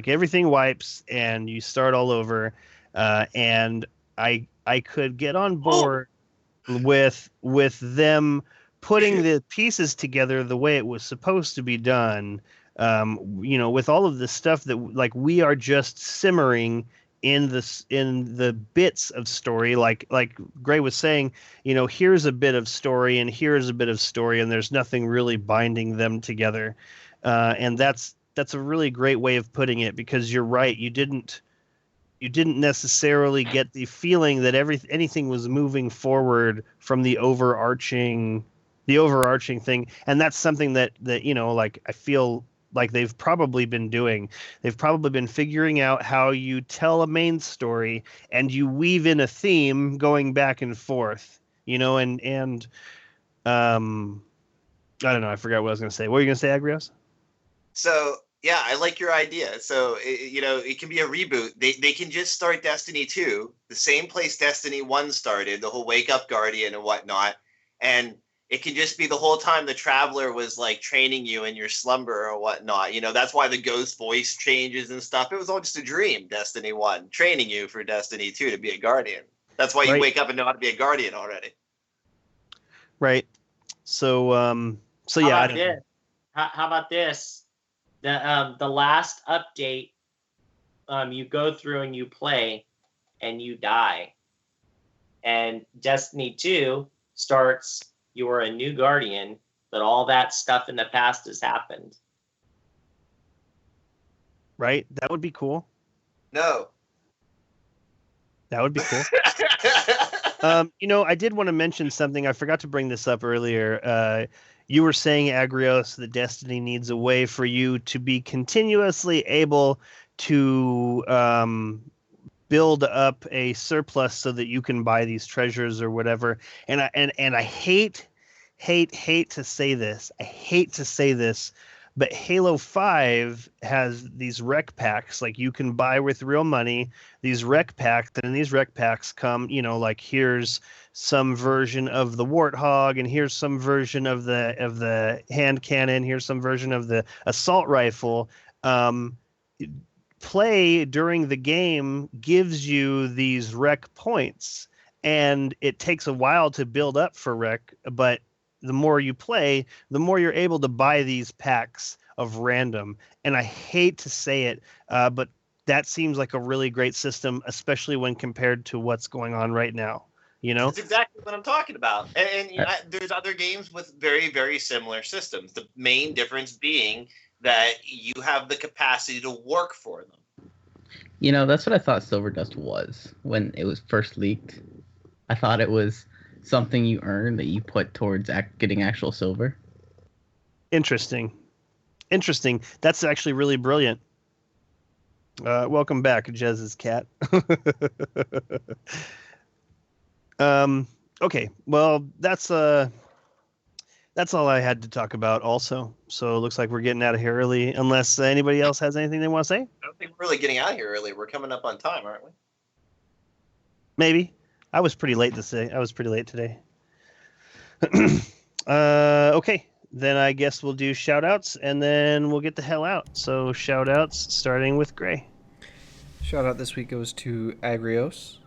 everything wipes and you start all over, and I could get on board with them putting the pieces together the way it was supposed to be done, with all of the stuff that like we are just simmering in the bits of story, like Gray was saying, here's a bit of story and here's a bit of story, and there's nothing really binding them together, and that's a really great way of putting it, because you're right, you didn't necessarily get the feeling that anything was moving forward from the overarching thing, and that's something that I feel like they've probably been doing. They've probably been figuring out how you tell a main story and you weave in a theme going back and forth, and I don't know, I forgot what I was going to say. What were you going to say, Agrios? So yeah, I like your idea. So, it can be a reboot. They can just start Destiny 2, the same place Destiny 1 started, the whole Wake Up Guardian and whatnot. And it can just be the whole time the Traveler was like training you in your slumber or whatnot. That's why the ghost voice changes and stuff. It was all just a dream, Destiny 1, training you for Destiny 2 to be a Guardian. That's why you wake up and know how to be a Guardian already. Right. So yeah. How about this? The last update, you go through and you play and you die. And Destiny 2 starts, you are a new Guardian, but all that stuff in the past has happened. Right? That would be cool. No. That would be cool. I did want to mention something. I forgot to bring this up earlier. You were saying, Agrios, that Destiny needs a way for you to be continuously able to build up a surplus so that you can buy these treasures or whatever. And I hate to say this. I hate to say this, but Halo 5 has these rec packs, like you can buy with real money, these rec packs, and in these rec packs come, like here's some version of the Warthog, and here's some version of the hand cannon, here's some version of the assault rifle. Play during the game gives you these rec points, and it takes a while to build up for rec, but the more you play, the more you're able to buy these packs of random. And I hate to say it, but that seems like a really great system, especially when compared to what's going on right now. That's exactly what I'm talking about. And there's other games with very, very similar systems. The main difference being that you have the capacity to work for them. You know, that's what I thought Silver Dust was when it was first leaked. I thought it was something you earn that you put towards getting actual silver. Interesting. That's actually really brilliant. Welcome back, Jez's cat. Okay, well, that's all I had to talk about also. So it looks like we're getting out of here early, unless anybody else has anything they want to say. I don't think we're really getting out of here early. We're coming up on time, aren't we? Maybe. I was pretty late today. Okay, then I guess we'll do shout outs and then we'll get the hell out. So shout outs starting with Gray. Shout out this week goes to Agrios.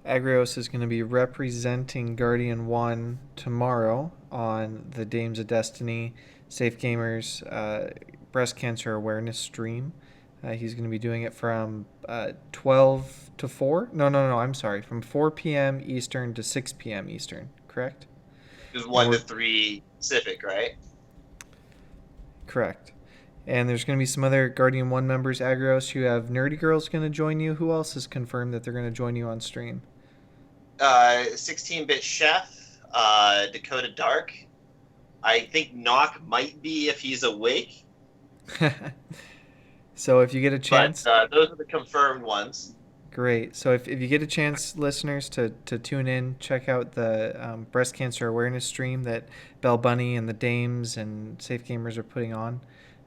Agrios is going to be representing Guardian 1 tomorrow on the Dames of Destiny Safe Gamers breast cancer awareness stream. He's going to be doing it from 12 to 4. No, I'm sorry. From 4 p.m. Eastern to 6 p.m. Eastern, correct? It was 1 to 3 Pacific, right? Correct. And there's going to be some other Guardian 1 members, Agrios. You have Nerdy Girl's going to join you. Who else has confirmed that they're going to join you on stream? 16-bit Chef, Dakota Dark. I think Knock might be if he's awake. So if you get a chance... But those are the confirmed ones. Great. So if you get a chance, listeners, to tune in, check out the breast cancer awareness stream that Bell Bunny and the Dames and Safe Gamers are putting on.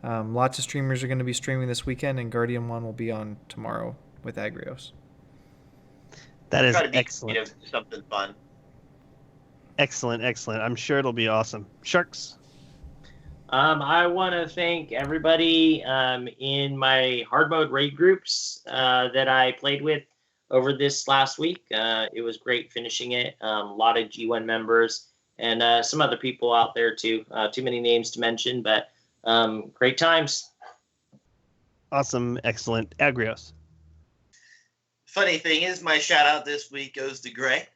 Lots of streamers are going to be streaming this weekend, and Guardian 1 will be on tomorrow with Agrios. That is Try to be excellent. creative, do something fun. Excellent. I'm sure it'll be awesome. Sharks. I want to thank everybody in my hard mode raid groups that I played with over this last week. It was great finishing it. A lot of G1 members and some other people out there too. Too many names to mention, but great times. Awesome. Excellent. Agrios. Funny thing is, my shout out this week goes to Gray.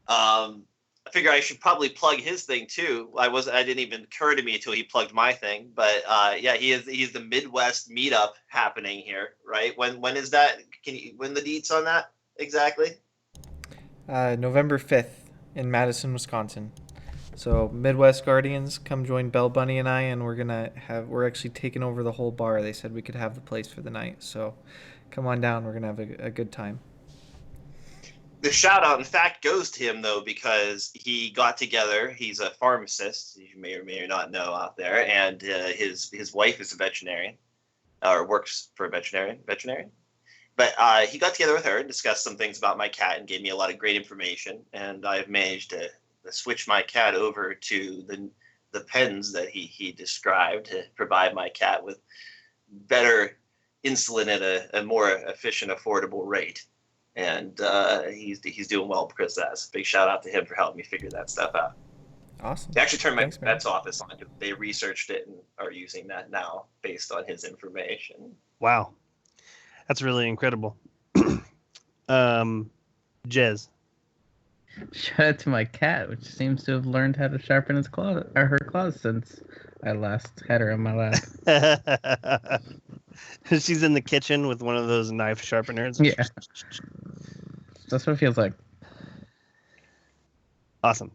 I figure I should probably plug his thing too. I didn't even occur to me until he plugged my thing. But yeah, he's the Midwest meetup happening here, right? When is that? When the deets on that exactly? November 5th in Madison, Wisconsin. So Midwest Guardians, come join Bell Bunny and I, and we're actually taking over the whole bar. They said we could have the place for the night, so come on down. We're gonna have a good time. The shout out, in fact, goes to him though, because he got together. He's a pharmacist, you may or may not know out there, and his wife is a veterinarian, or works for a veterinarian. But he got together with her and discussed some things about my cat and gave me a lot of great information. And I've managed to switch my cat over to the pens that he described to provide my cat with better insulin at a more efficient, affordable rate. And he's doing well because of that. So big shout out to him for helping me figure that stuff out. Awesome. They actually turned my vet's office on. They researched it and are using that now based on his information. Wow. That's really incredible. Jez. Shout out to my cat, which seems to have learned how to sharpen her claws since I last had her in my lap. She's in the kitchen with one of those knife sharpeners. Yeah. That's what it feels like. Awesome.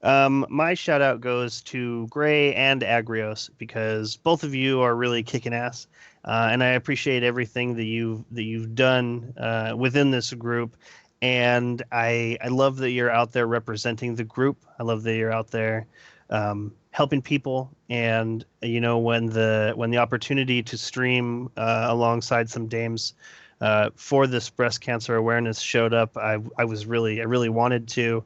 My shout out goes to Gray and Agrios because both of you are really kicking ass, and I appreciate everything that you've done within this group. And I love that you're out there representing the group. I love that you're out there helping people. And when the opportunity to stream alongside some dames for this breast cancer awareness showed up, I really wanted to.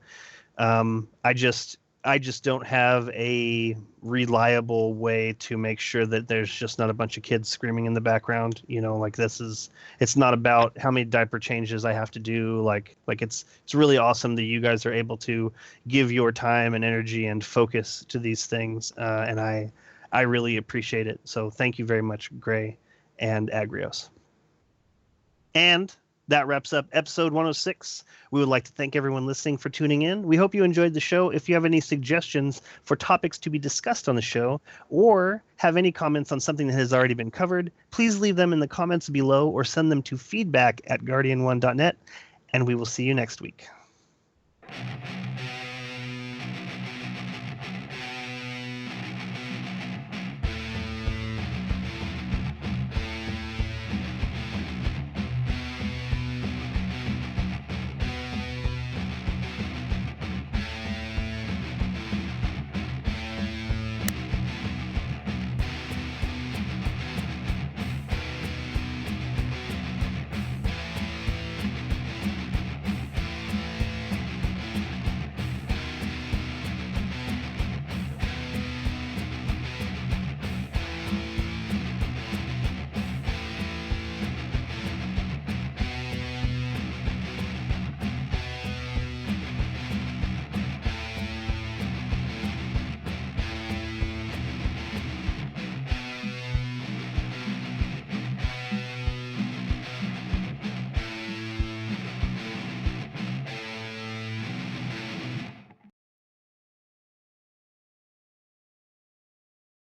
I just don't have a reliable way to make sure that there's just not a bunch of kids screaming in the background. It's not about how many diaper changes I have to do. Like it's really awesome that you guys are able to give your time and energy and focus to these things. And I really appreciate it. So thank you very much, Gray and Agrios. And That wraps up episode 106. We would like to thank everyone listening for tuning in. We hope you enjoyed the show. If you have any suggestions for topics to be discussed on the show, or have any comments on something that has already been covered, please leave them in the comments below or send them to feedback@guardian1.net, and we will see you next week.